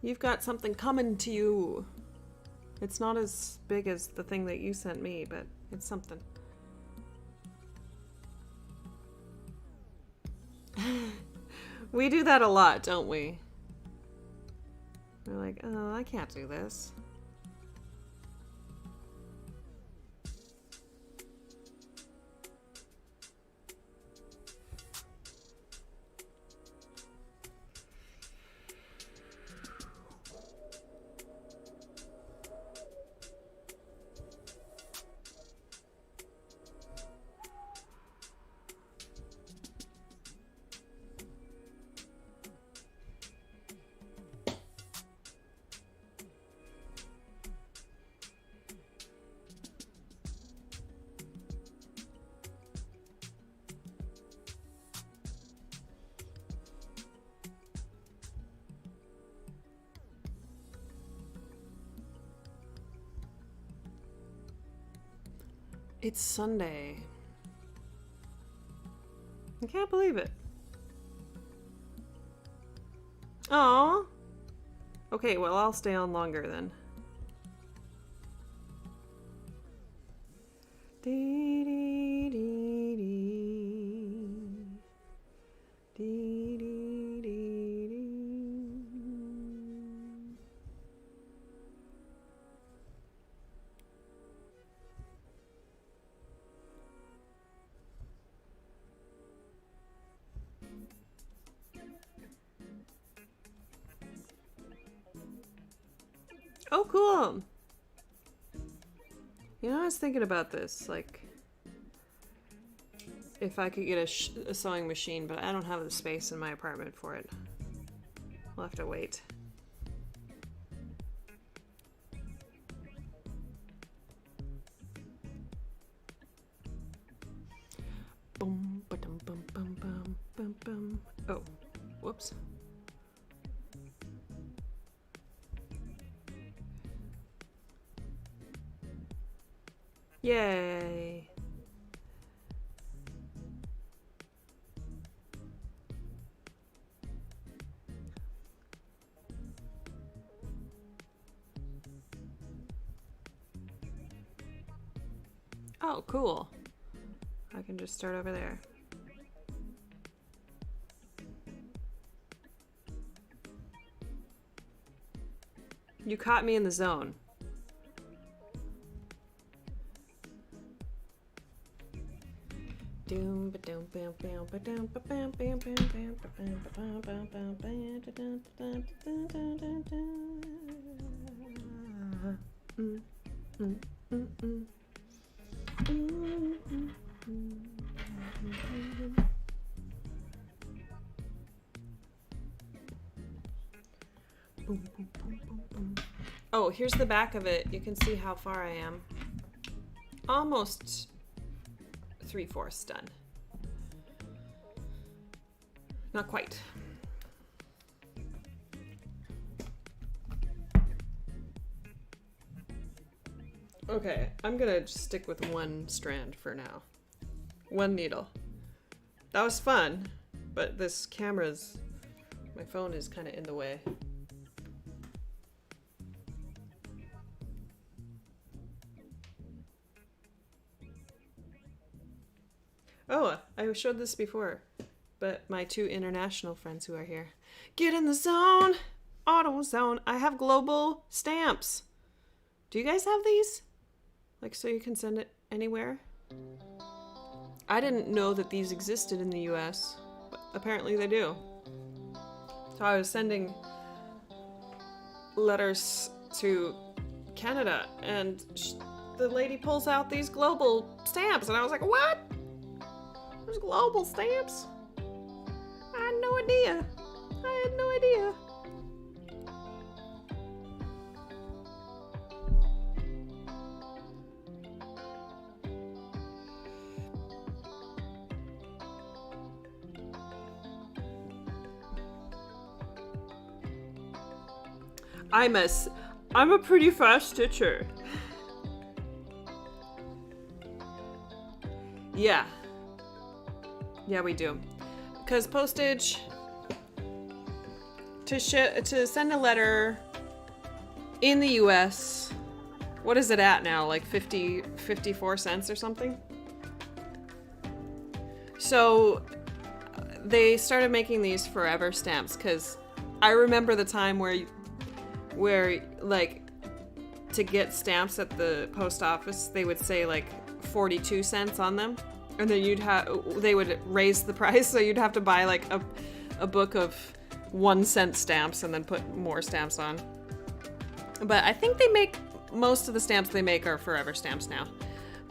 You've got something coming to you. It's not as big as the thing that you sent me, but it's something. We do that a lot, don't we? We're like, oh, I can't do this. It's Sunday. I can't believe it. Aw. Okay, well, I'll stay on longer then. Dee, dee, dee, dee. Dee, dee, dee, dee. Oh, cool. You know, I was thinking about this, like, if I could get a sewing machine, but I don't have the space in my apartment for it. We'll have to wait. Boom, ba-dum, bum, bum, bum, bum, bum. Oh, whoops. Yay! Oh, cool. I can just start over there. You caught me in the zone. Oh, here's the back of it. You can see how far I am. Almost 3/4 done. Not quite. Okay, I'm gonna just stick with one strand for now. One needle. That was fun, but this my phone is kind of in the way. Oh, I showed this before, but my two international friends who are here. Get in the zone! Auto zone. I have global stamps. Do you guys have these? Like, so you can send it anywhere? I didn't know that these existed in the US, but apparently they do. So I was sending letters to Canada, and the lady pulls out these global stamps, and I was like, what? There's global stamps? I had no idea. I had no idea. I'm a pretty fast stitcher. Yeah. Yeah, we do. Because postage to send a letter in the US, what is it at now? Like 54 cents or something? So they started making these forever stamps because I remember the time where like to get stamps at the post office, they would say like 42 cents on them, and then they would raise the price, so you'd have to buy like a book of 1 cent stamps and then put more stamps on. But I think most of the stamps they make are forever stamps now.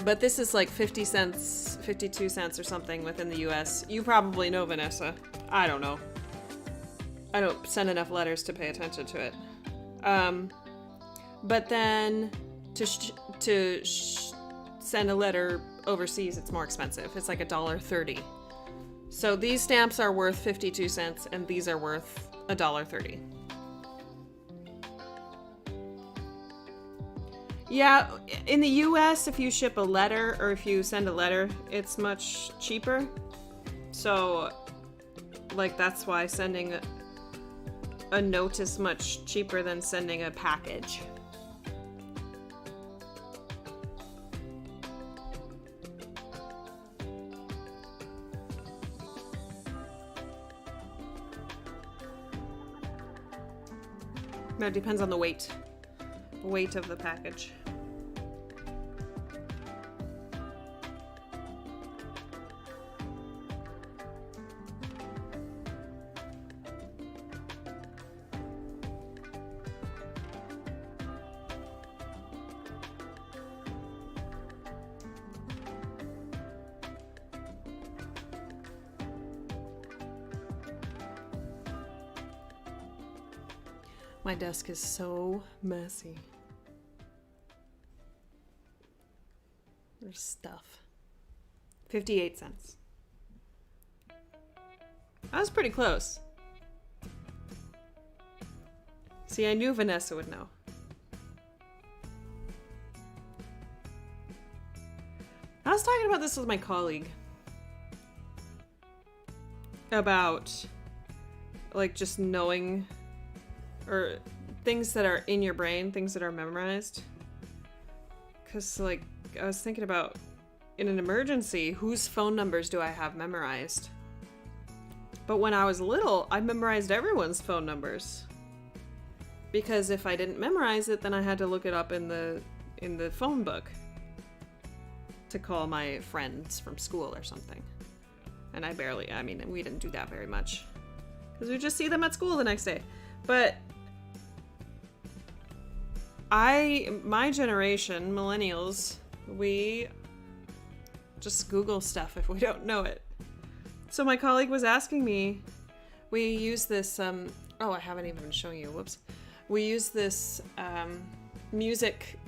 But this is like 50 cents, 52 cents or something within the US. You probably know, Vanessa. I don't know. I don't send enough letters to pay attention to it. But then to send a letter overseas, it's more expensive. It's like $1.30. So these stamps are worth 52 cents and these are worth $1.30. Yeah, in the US, if you ship a letter or if you send a letter, it's much cheaper. So, like, that's why sending a note is much cheaper than sending a package. That depends on the weight of the package. My desk is so messy. There's stuff. 58 cents. That was pretty close. See, I knew Vanessa would know. I was talking about this with my colleague. About, like, just knowing, or things that are in your brain, things that are memorized. Because, like, I was thinking about, in an emergency, whose phone numbers do I have memorized? But when I was little, I memorized everyone's phone numbers. Because if I didn't memorize it, then I had to look it up in the phone book to call my friends from school or something. And we didn't do that very much. Because we just see them at school the next day. But my generation, millennials, we just Google stuff if we don't know it. So my colleague was asking me, we use this, I haven't even been showing you, whoops. We use this music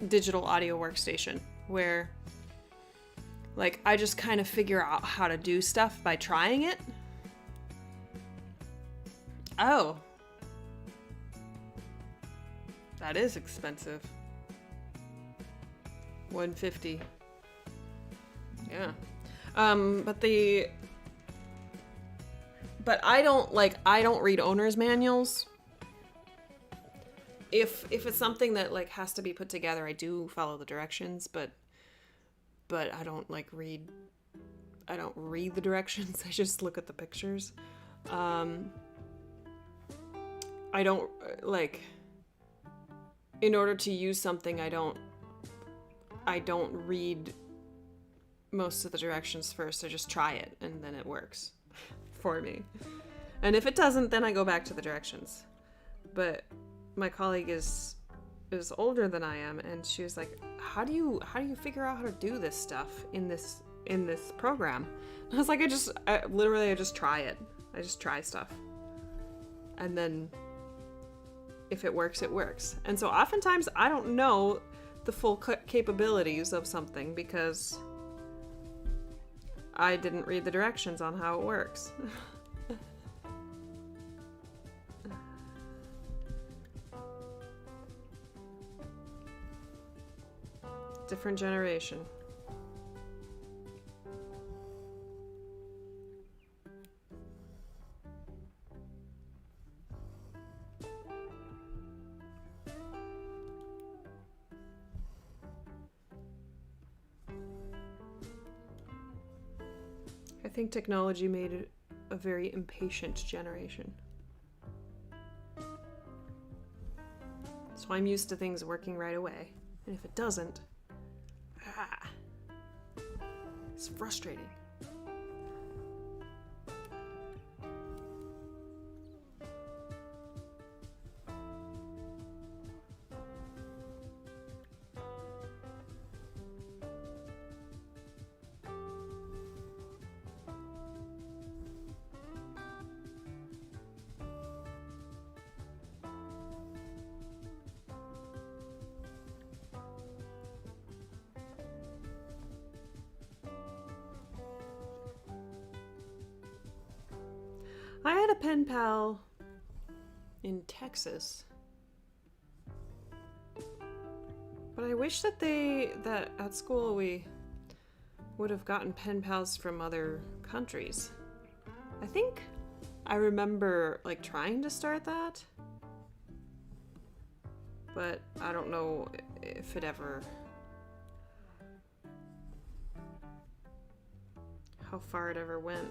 digital audio workstation where, like, I just kind of figure out how to do stuff by trying it. Oh. That is expensive. $150. Yeah. But I don't read owner's manuals. If it's something that, like, has to be put together, I do follow the directions, but I don't read the directions. I just look at the pictures. I don't, in order to use something, I don't read most of the directions first. I just try it, and then it works for me. And if it doesn't, then I go back to the directions. But my colleague is older than I am, and she was like, how do you figure out how to do this stuff in this program? And I was like, I just try it. I just try stuff. And then if it works, it works. And so oftentimes I don't know the full capabilities of something because I didn't read the directions on how it works. Different generation. I think technology made it a very impatient generation. So I'm used to things working right away. And if it doesn't, it's frustrating. I had a pen pal in Texas, but I wish that that at school we would have gotten pen pals from other countries. I think I remember like trying to start that, but I don't know if it ever, how far it ever went.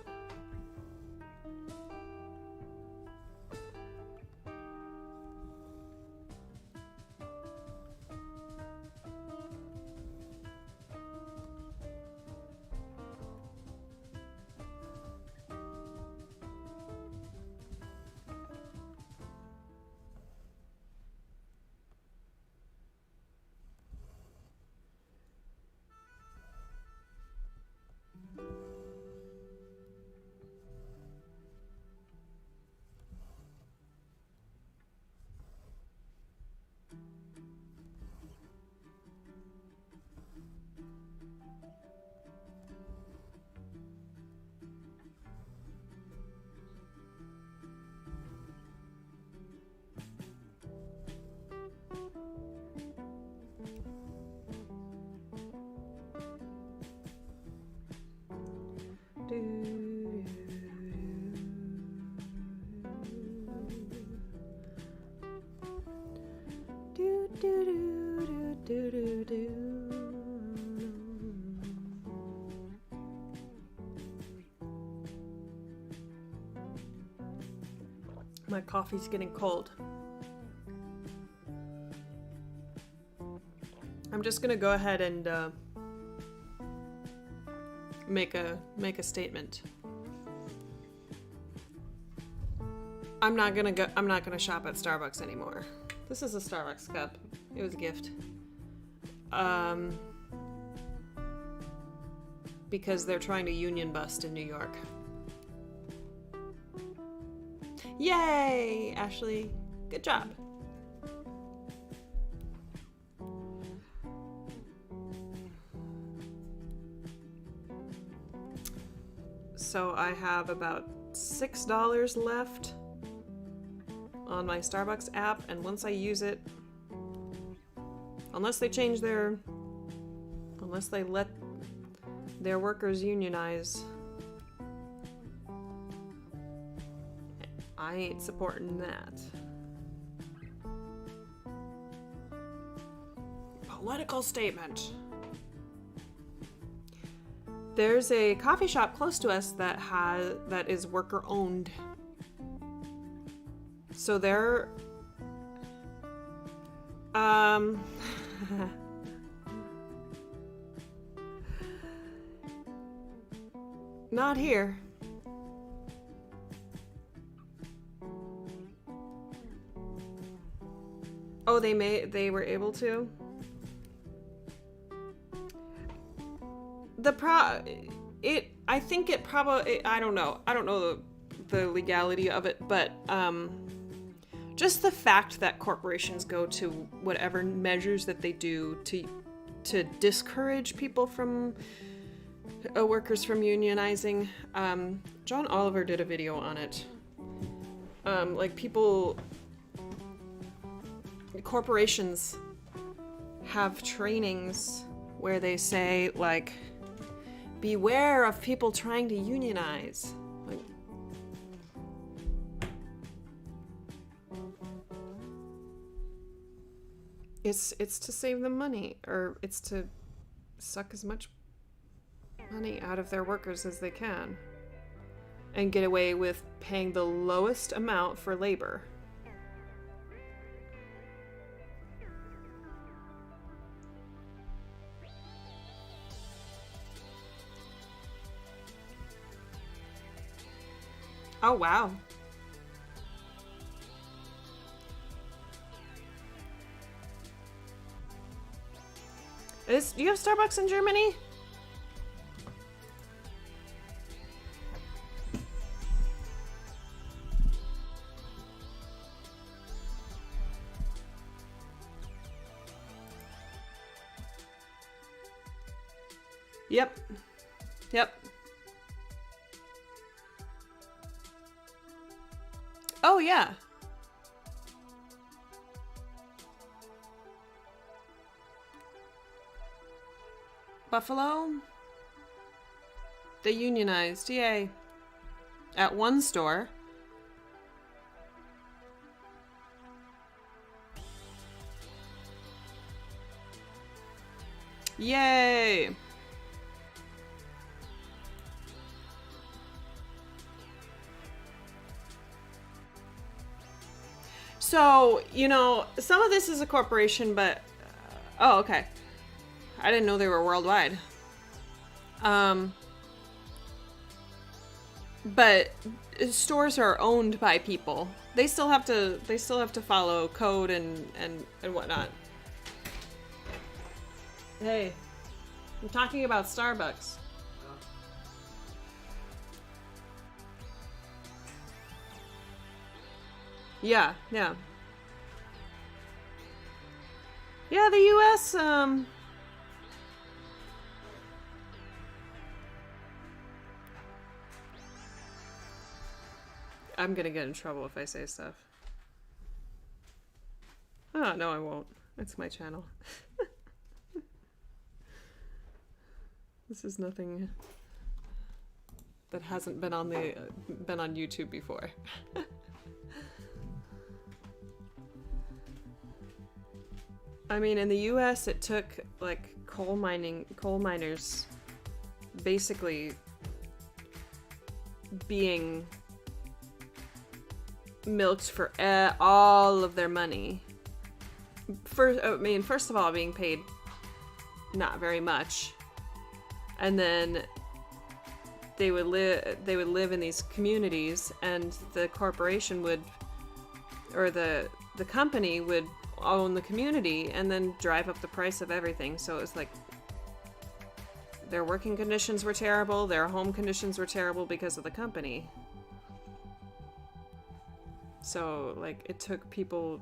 My coffee's getting cold. I'm just gonna go ahead and make a statement. I'm not gonna shop at Starbucks anymore. This is a Starbucks cup. It was a gift. Because they're trying to union bust in New York. Yay, Ashley. Good job. So I have about $6 left on my Starbucks app, and once I use it, unless they let their workers unionize, I ain't supporting that. Political statement. There's a coffee shop close to us that is worker owned. So they're not here. Oh, they were able to? I think it probably, I don't know the legality of it, but just the fact that corporations go to whatever measures that they do to discourage people from workers from unionizing. John Oliver did a video on it. Corporations have trainings where they say, like, beware of people trying to unionize. Like, it's to save them money, or it's to suck as much money out of their workers as they can and get away with paying the lowest amount for labor. Oh, wow. Do you have Starbucks in Germany? Yep. Yep. Oh, yeah. Buffalo? They unionized, yay. At one store. Yay! So, you know, some of this is a corporation, but... oh, okay. I didn't know they were worldwide. But stores are owned by people. They still have to follow code and whatnot. Hey, I'm talking about Starbucks. Yeah, yeah. Yeah, the US, I'm gonna get in trouble if I say stuff. Oh, no, I won't. It's my channel. This is nothing that hasn't been on YouTube before. I mean, in the US, it took like coal miners basically being milked for all of their money. First of all, being paid not very much, and then they would live in these communities, and the corporation would, or the company would own the community and then drive up the price of everything. So it was like their working conditions were terrible, their home conditions were terrible because of the company. So like it took people,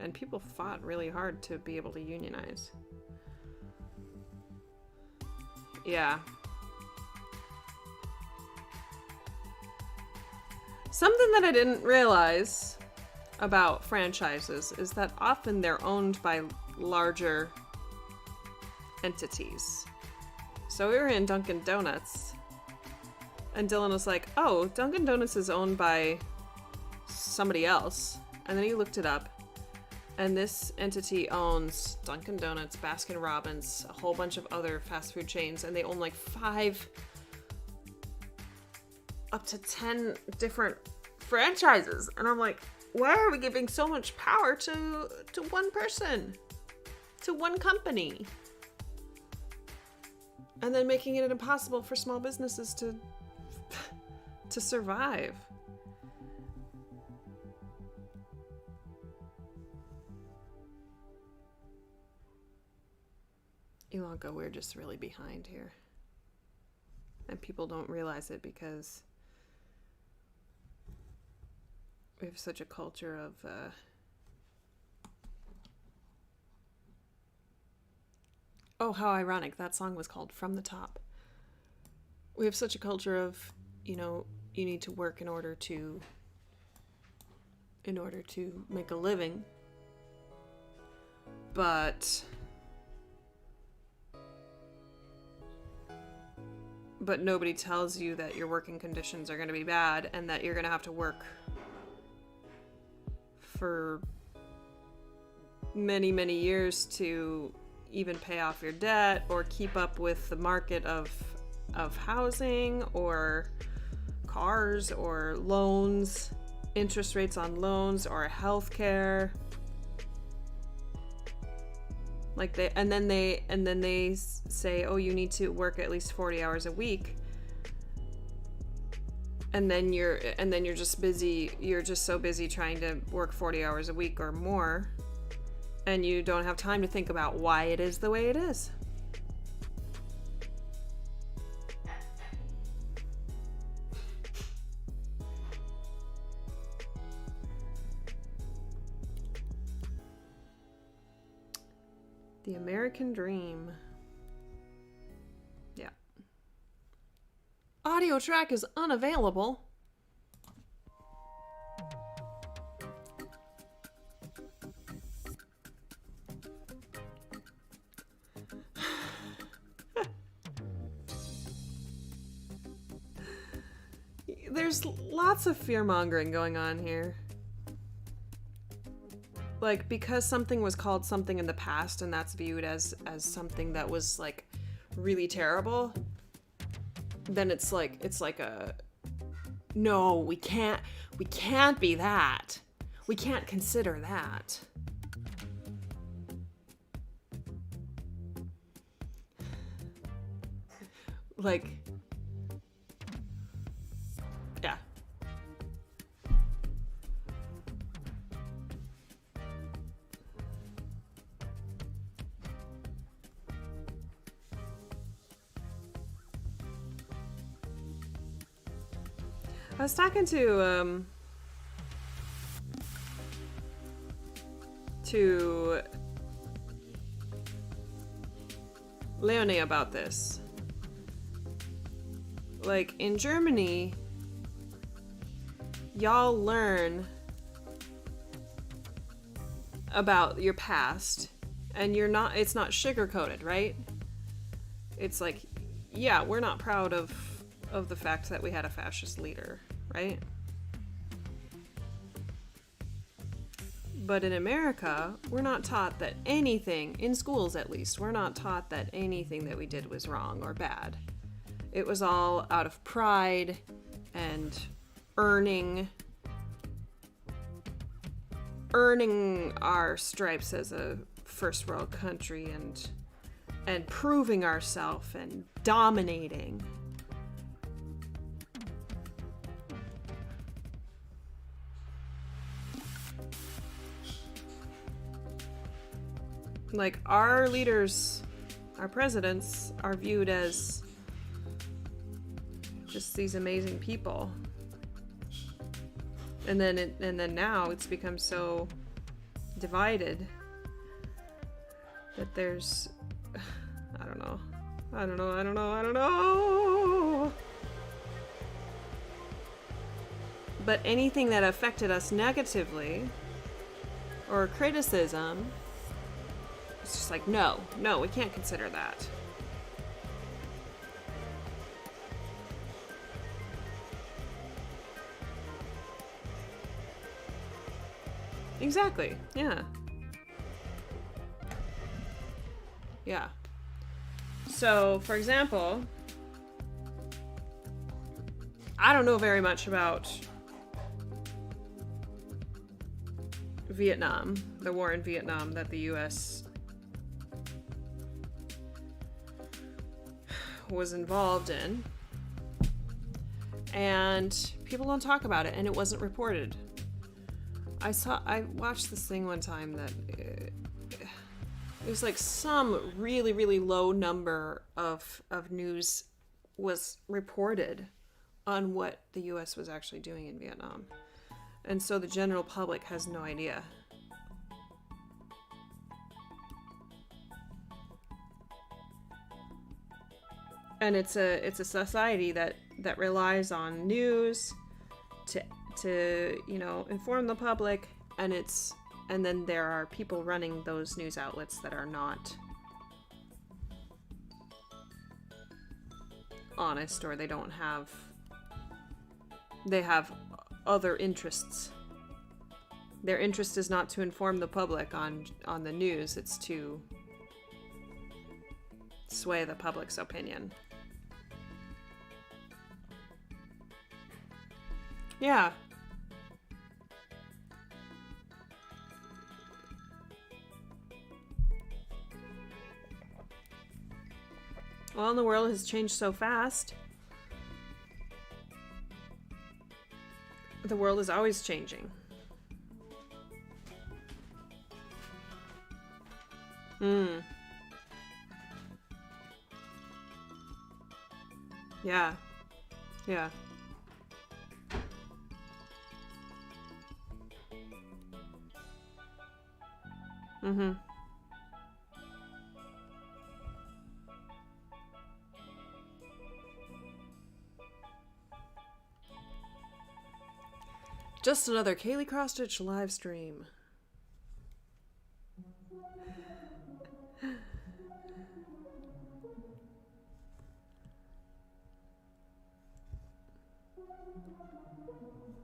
and people fought really hard to be able to unionize. Yeah. Something that I didn't realize about franchises is that often they're owned by larger entities. So we were in Dunkin' Donuts, and Dylan was like, oh, Dunkin' Donuts is owned by somebody else. And then he looked it up, and this entity owns Dunkin' Donuts, Baskin Robbins, a whole bunch of other fast food chains, and they own like 5 up to 10 different franchises. And I'm like, why are we giving so much power to one person, to one company, and then making it impossible for small businesses to survive? Ilanka, we're just really behind here, and people don't realize it because we have such a culture of oh, how ironic, that song was called From the Top. We have such a culture of, you know, you need to work in order to make a living, but nobody tells you that your working conditions are going to be bad and that you're going to have to work for many, many years to even pay off your debt or keep up with the market of of housing or cars or loans, interest rates on loans or healthcare. Like and then they say, oh, you need to work at least 40 hours a week. And then you're just busy. You're just so busy trying to work 40 hours a week or more, and you don't have time to think about why it is the way it is. The American Dream. Yeah. Audio track is unavailable. There's lots of fear-mongering going on here. Like, because something was called something in the past and that's viewed as something that was like really terrible, then it's like a no, we can't be that. We can't consider that. Like, yeah. I was talking to Leonie about this. Like, in Germany, y'all learn about your past, and it's not sugar-coated, right? It's like, yeah, we're not proud of the fact that we had a fascist leader, right? But in America, we're not taught that anything, in schools at least, we're not taught that anything that we did was wrong or bad. It was all out of pride and earning our stripes as a first world country and proving ourselves and dominating. Like, our leaders, our presidents, are viewed as just these amazing people. And then now it's become so divided that there's I don't know. But anything that affected us negatively or criticism, it's just like, no, we can't consider that. Exactly, yeah. Yeah. So, for example, I don't know very much about Vietnam, the war in Vietnam that the US was involved in. And people don't talk about it, and it wasn't reported. I watched this thing one time that it was like some really, really low number of news was reported on what the US was actually doing in Vietnam. And so the general public has no idea. And it's a society that relies on news to inform the public, and then there are people running those news outlets that are not honest, or they have other interests. Their interest is not to inform the public on the news, it's to sway the public's opinion. Yeah. Well, and the world has changed so fast. The world is always changing. Yeah. Yeah. Just another Kaylee Cross-Stitch live stream.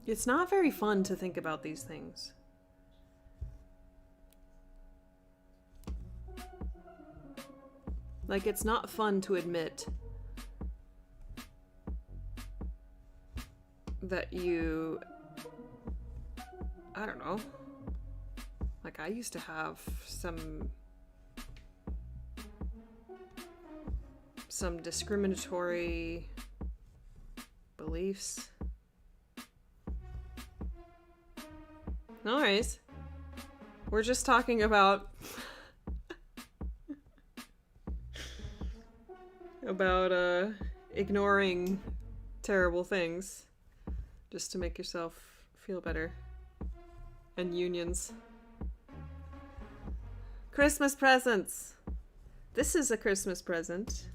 It's not very fun to think about these things. Like, it's not fun to admit that you... I don't know. Like, I used to have some discriminatory beliefs. No worries. We're just talking about ignoring terrible things just to make yourself feel better. And unions. Christmas presents. This is a Christmas present.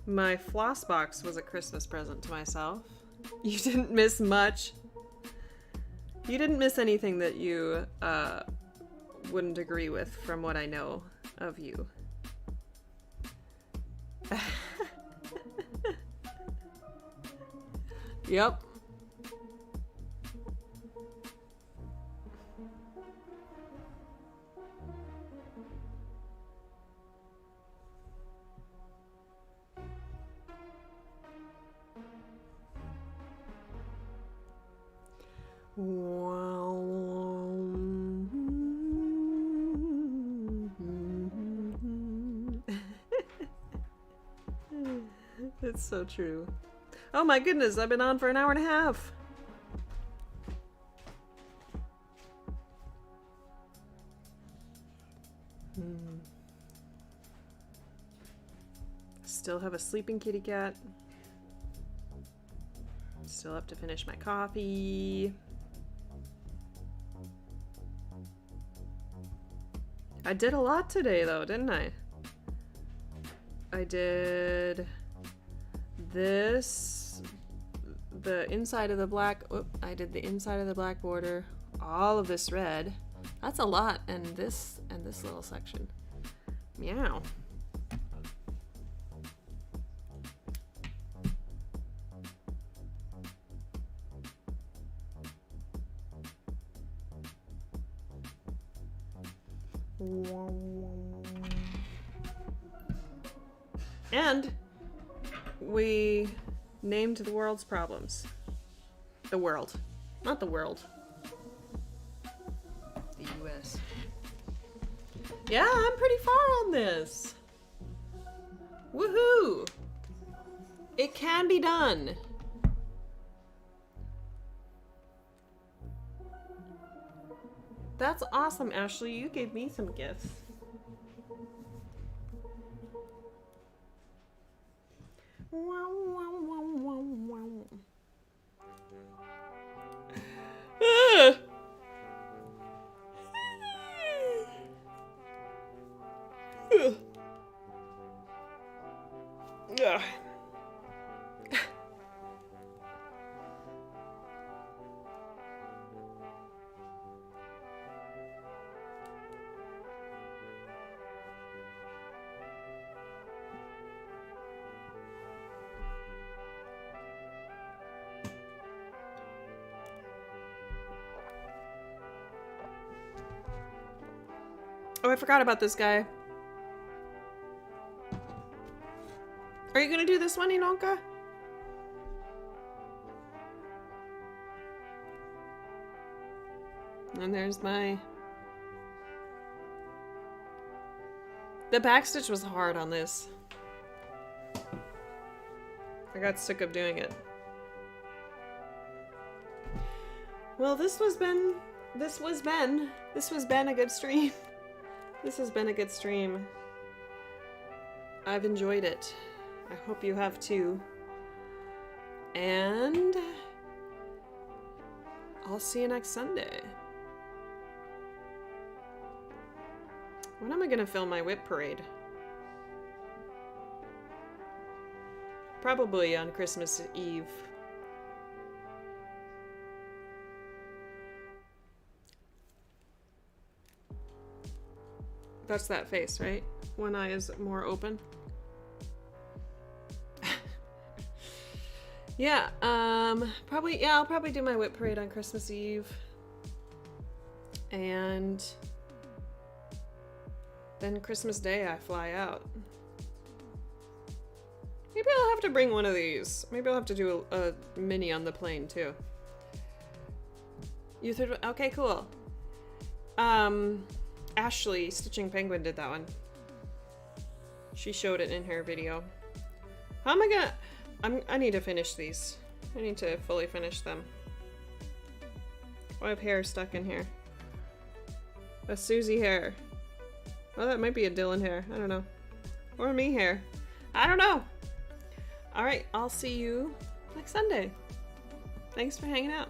My floss box was a Christmas present to myself. You didn't miss much. You didn't miss anything that you wouldn't agree with from what I know of you. Yep. It's so true. Oh my goodness, I've been on for an hour and a half. Still have a sleeping kitty cat. Still have to finish my coffee. I did a lot today though, didn't I? I did this, the inside of the black, I did the inside of the black border, all of this red. That's a lot, and this little section. Meow. And we named the world's problems. The world. Not the world. The US. Yeah, I'm pretty far on this. Woohoo! It can be done. That's awesome, Ashley. You gave me some gifts. Wow, wow, wow, wow, wow. Oh, I forgot about this guy. Are you gonna do this one, Inonka? And there's my... The backstitch was hard on this. I got sick of doing it. Well, this was Ben a good stream. This has been a good stream. I've enjoyed it. I hope you have too. And I'll see you next Sunday. When am I gonna film my whip parade? Probably on Christmas Eve. That's that face, right? One eye is more open. Yeah, I'll probably do my whip parade on Christmas Eve. And then Christmas Day I fly out. Maybe I'll have to bring one of these. Maybe I'll have to do a mini on the plane too. You third, okay, cool. Ashley, Stitching Penguin, did that one. She showed it in her video. How am I gonna... I need to finish these. I need to fully finish them. I have hair stuck in here. A Susie hair. Oh, that might be a Dylan hair. I don't know. Or a me hair. I don't know. Alright, I'll see you next Sunday. Thanks for hanging out.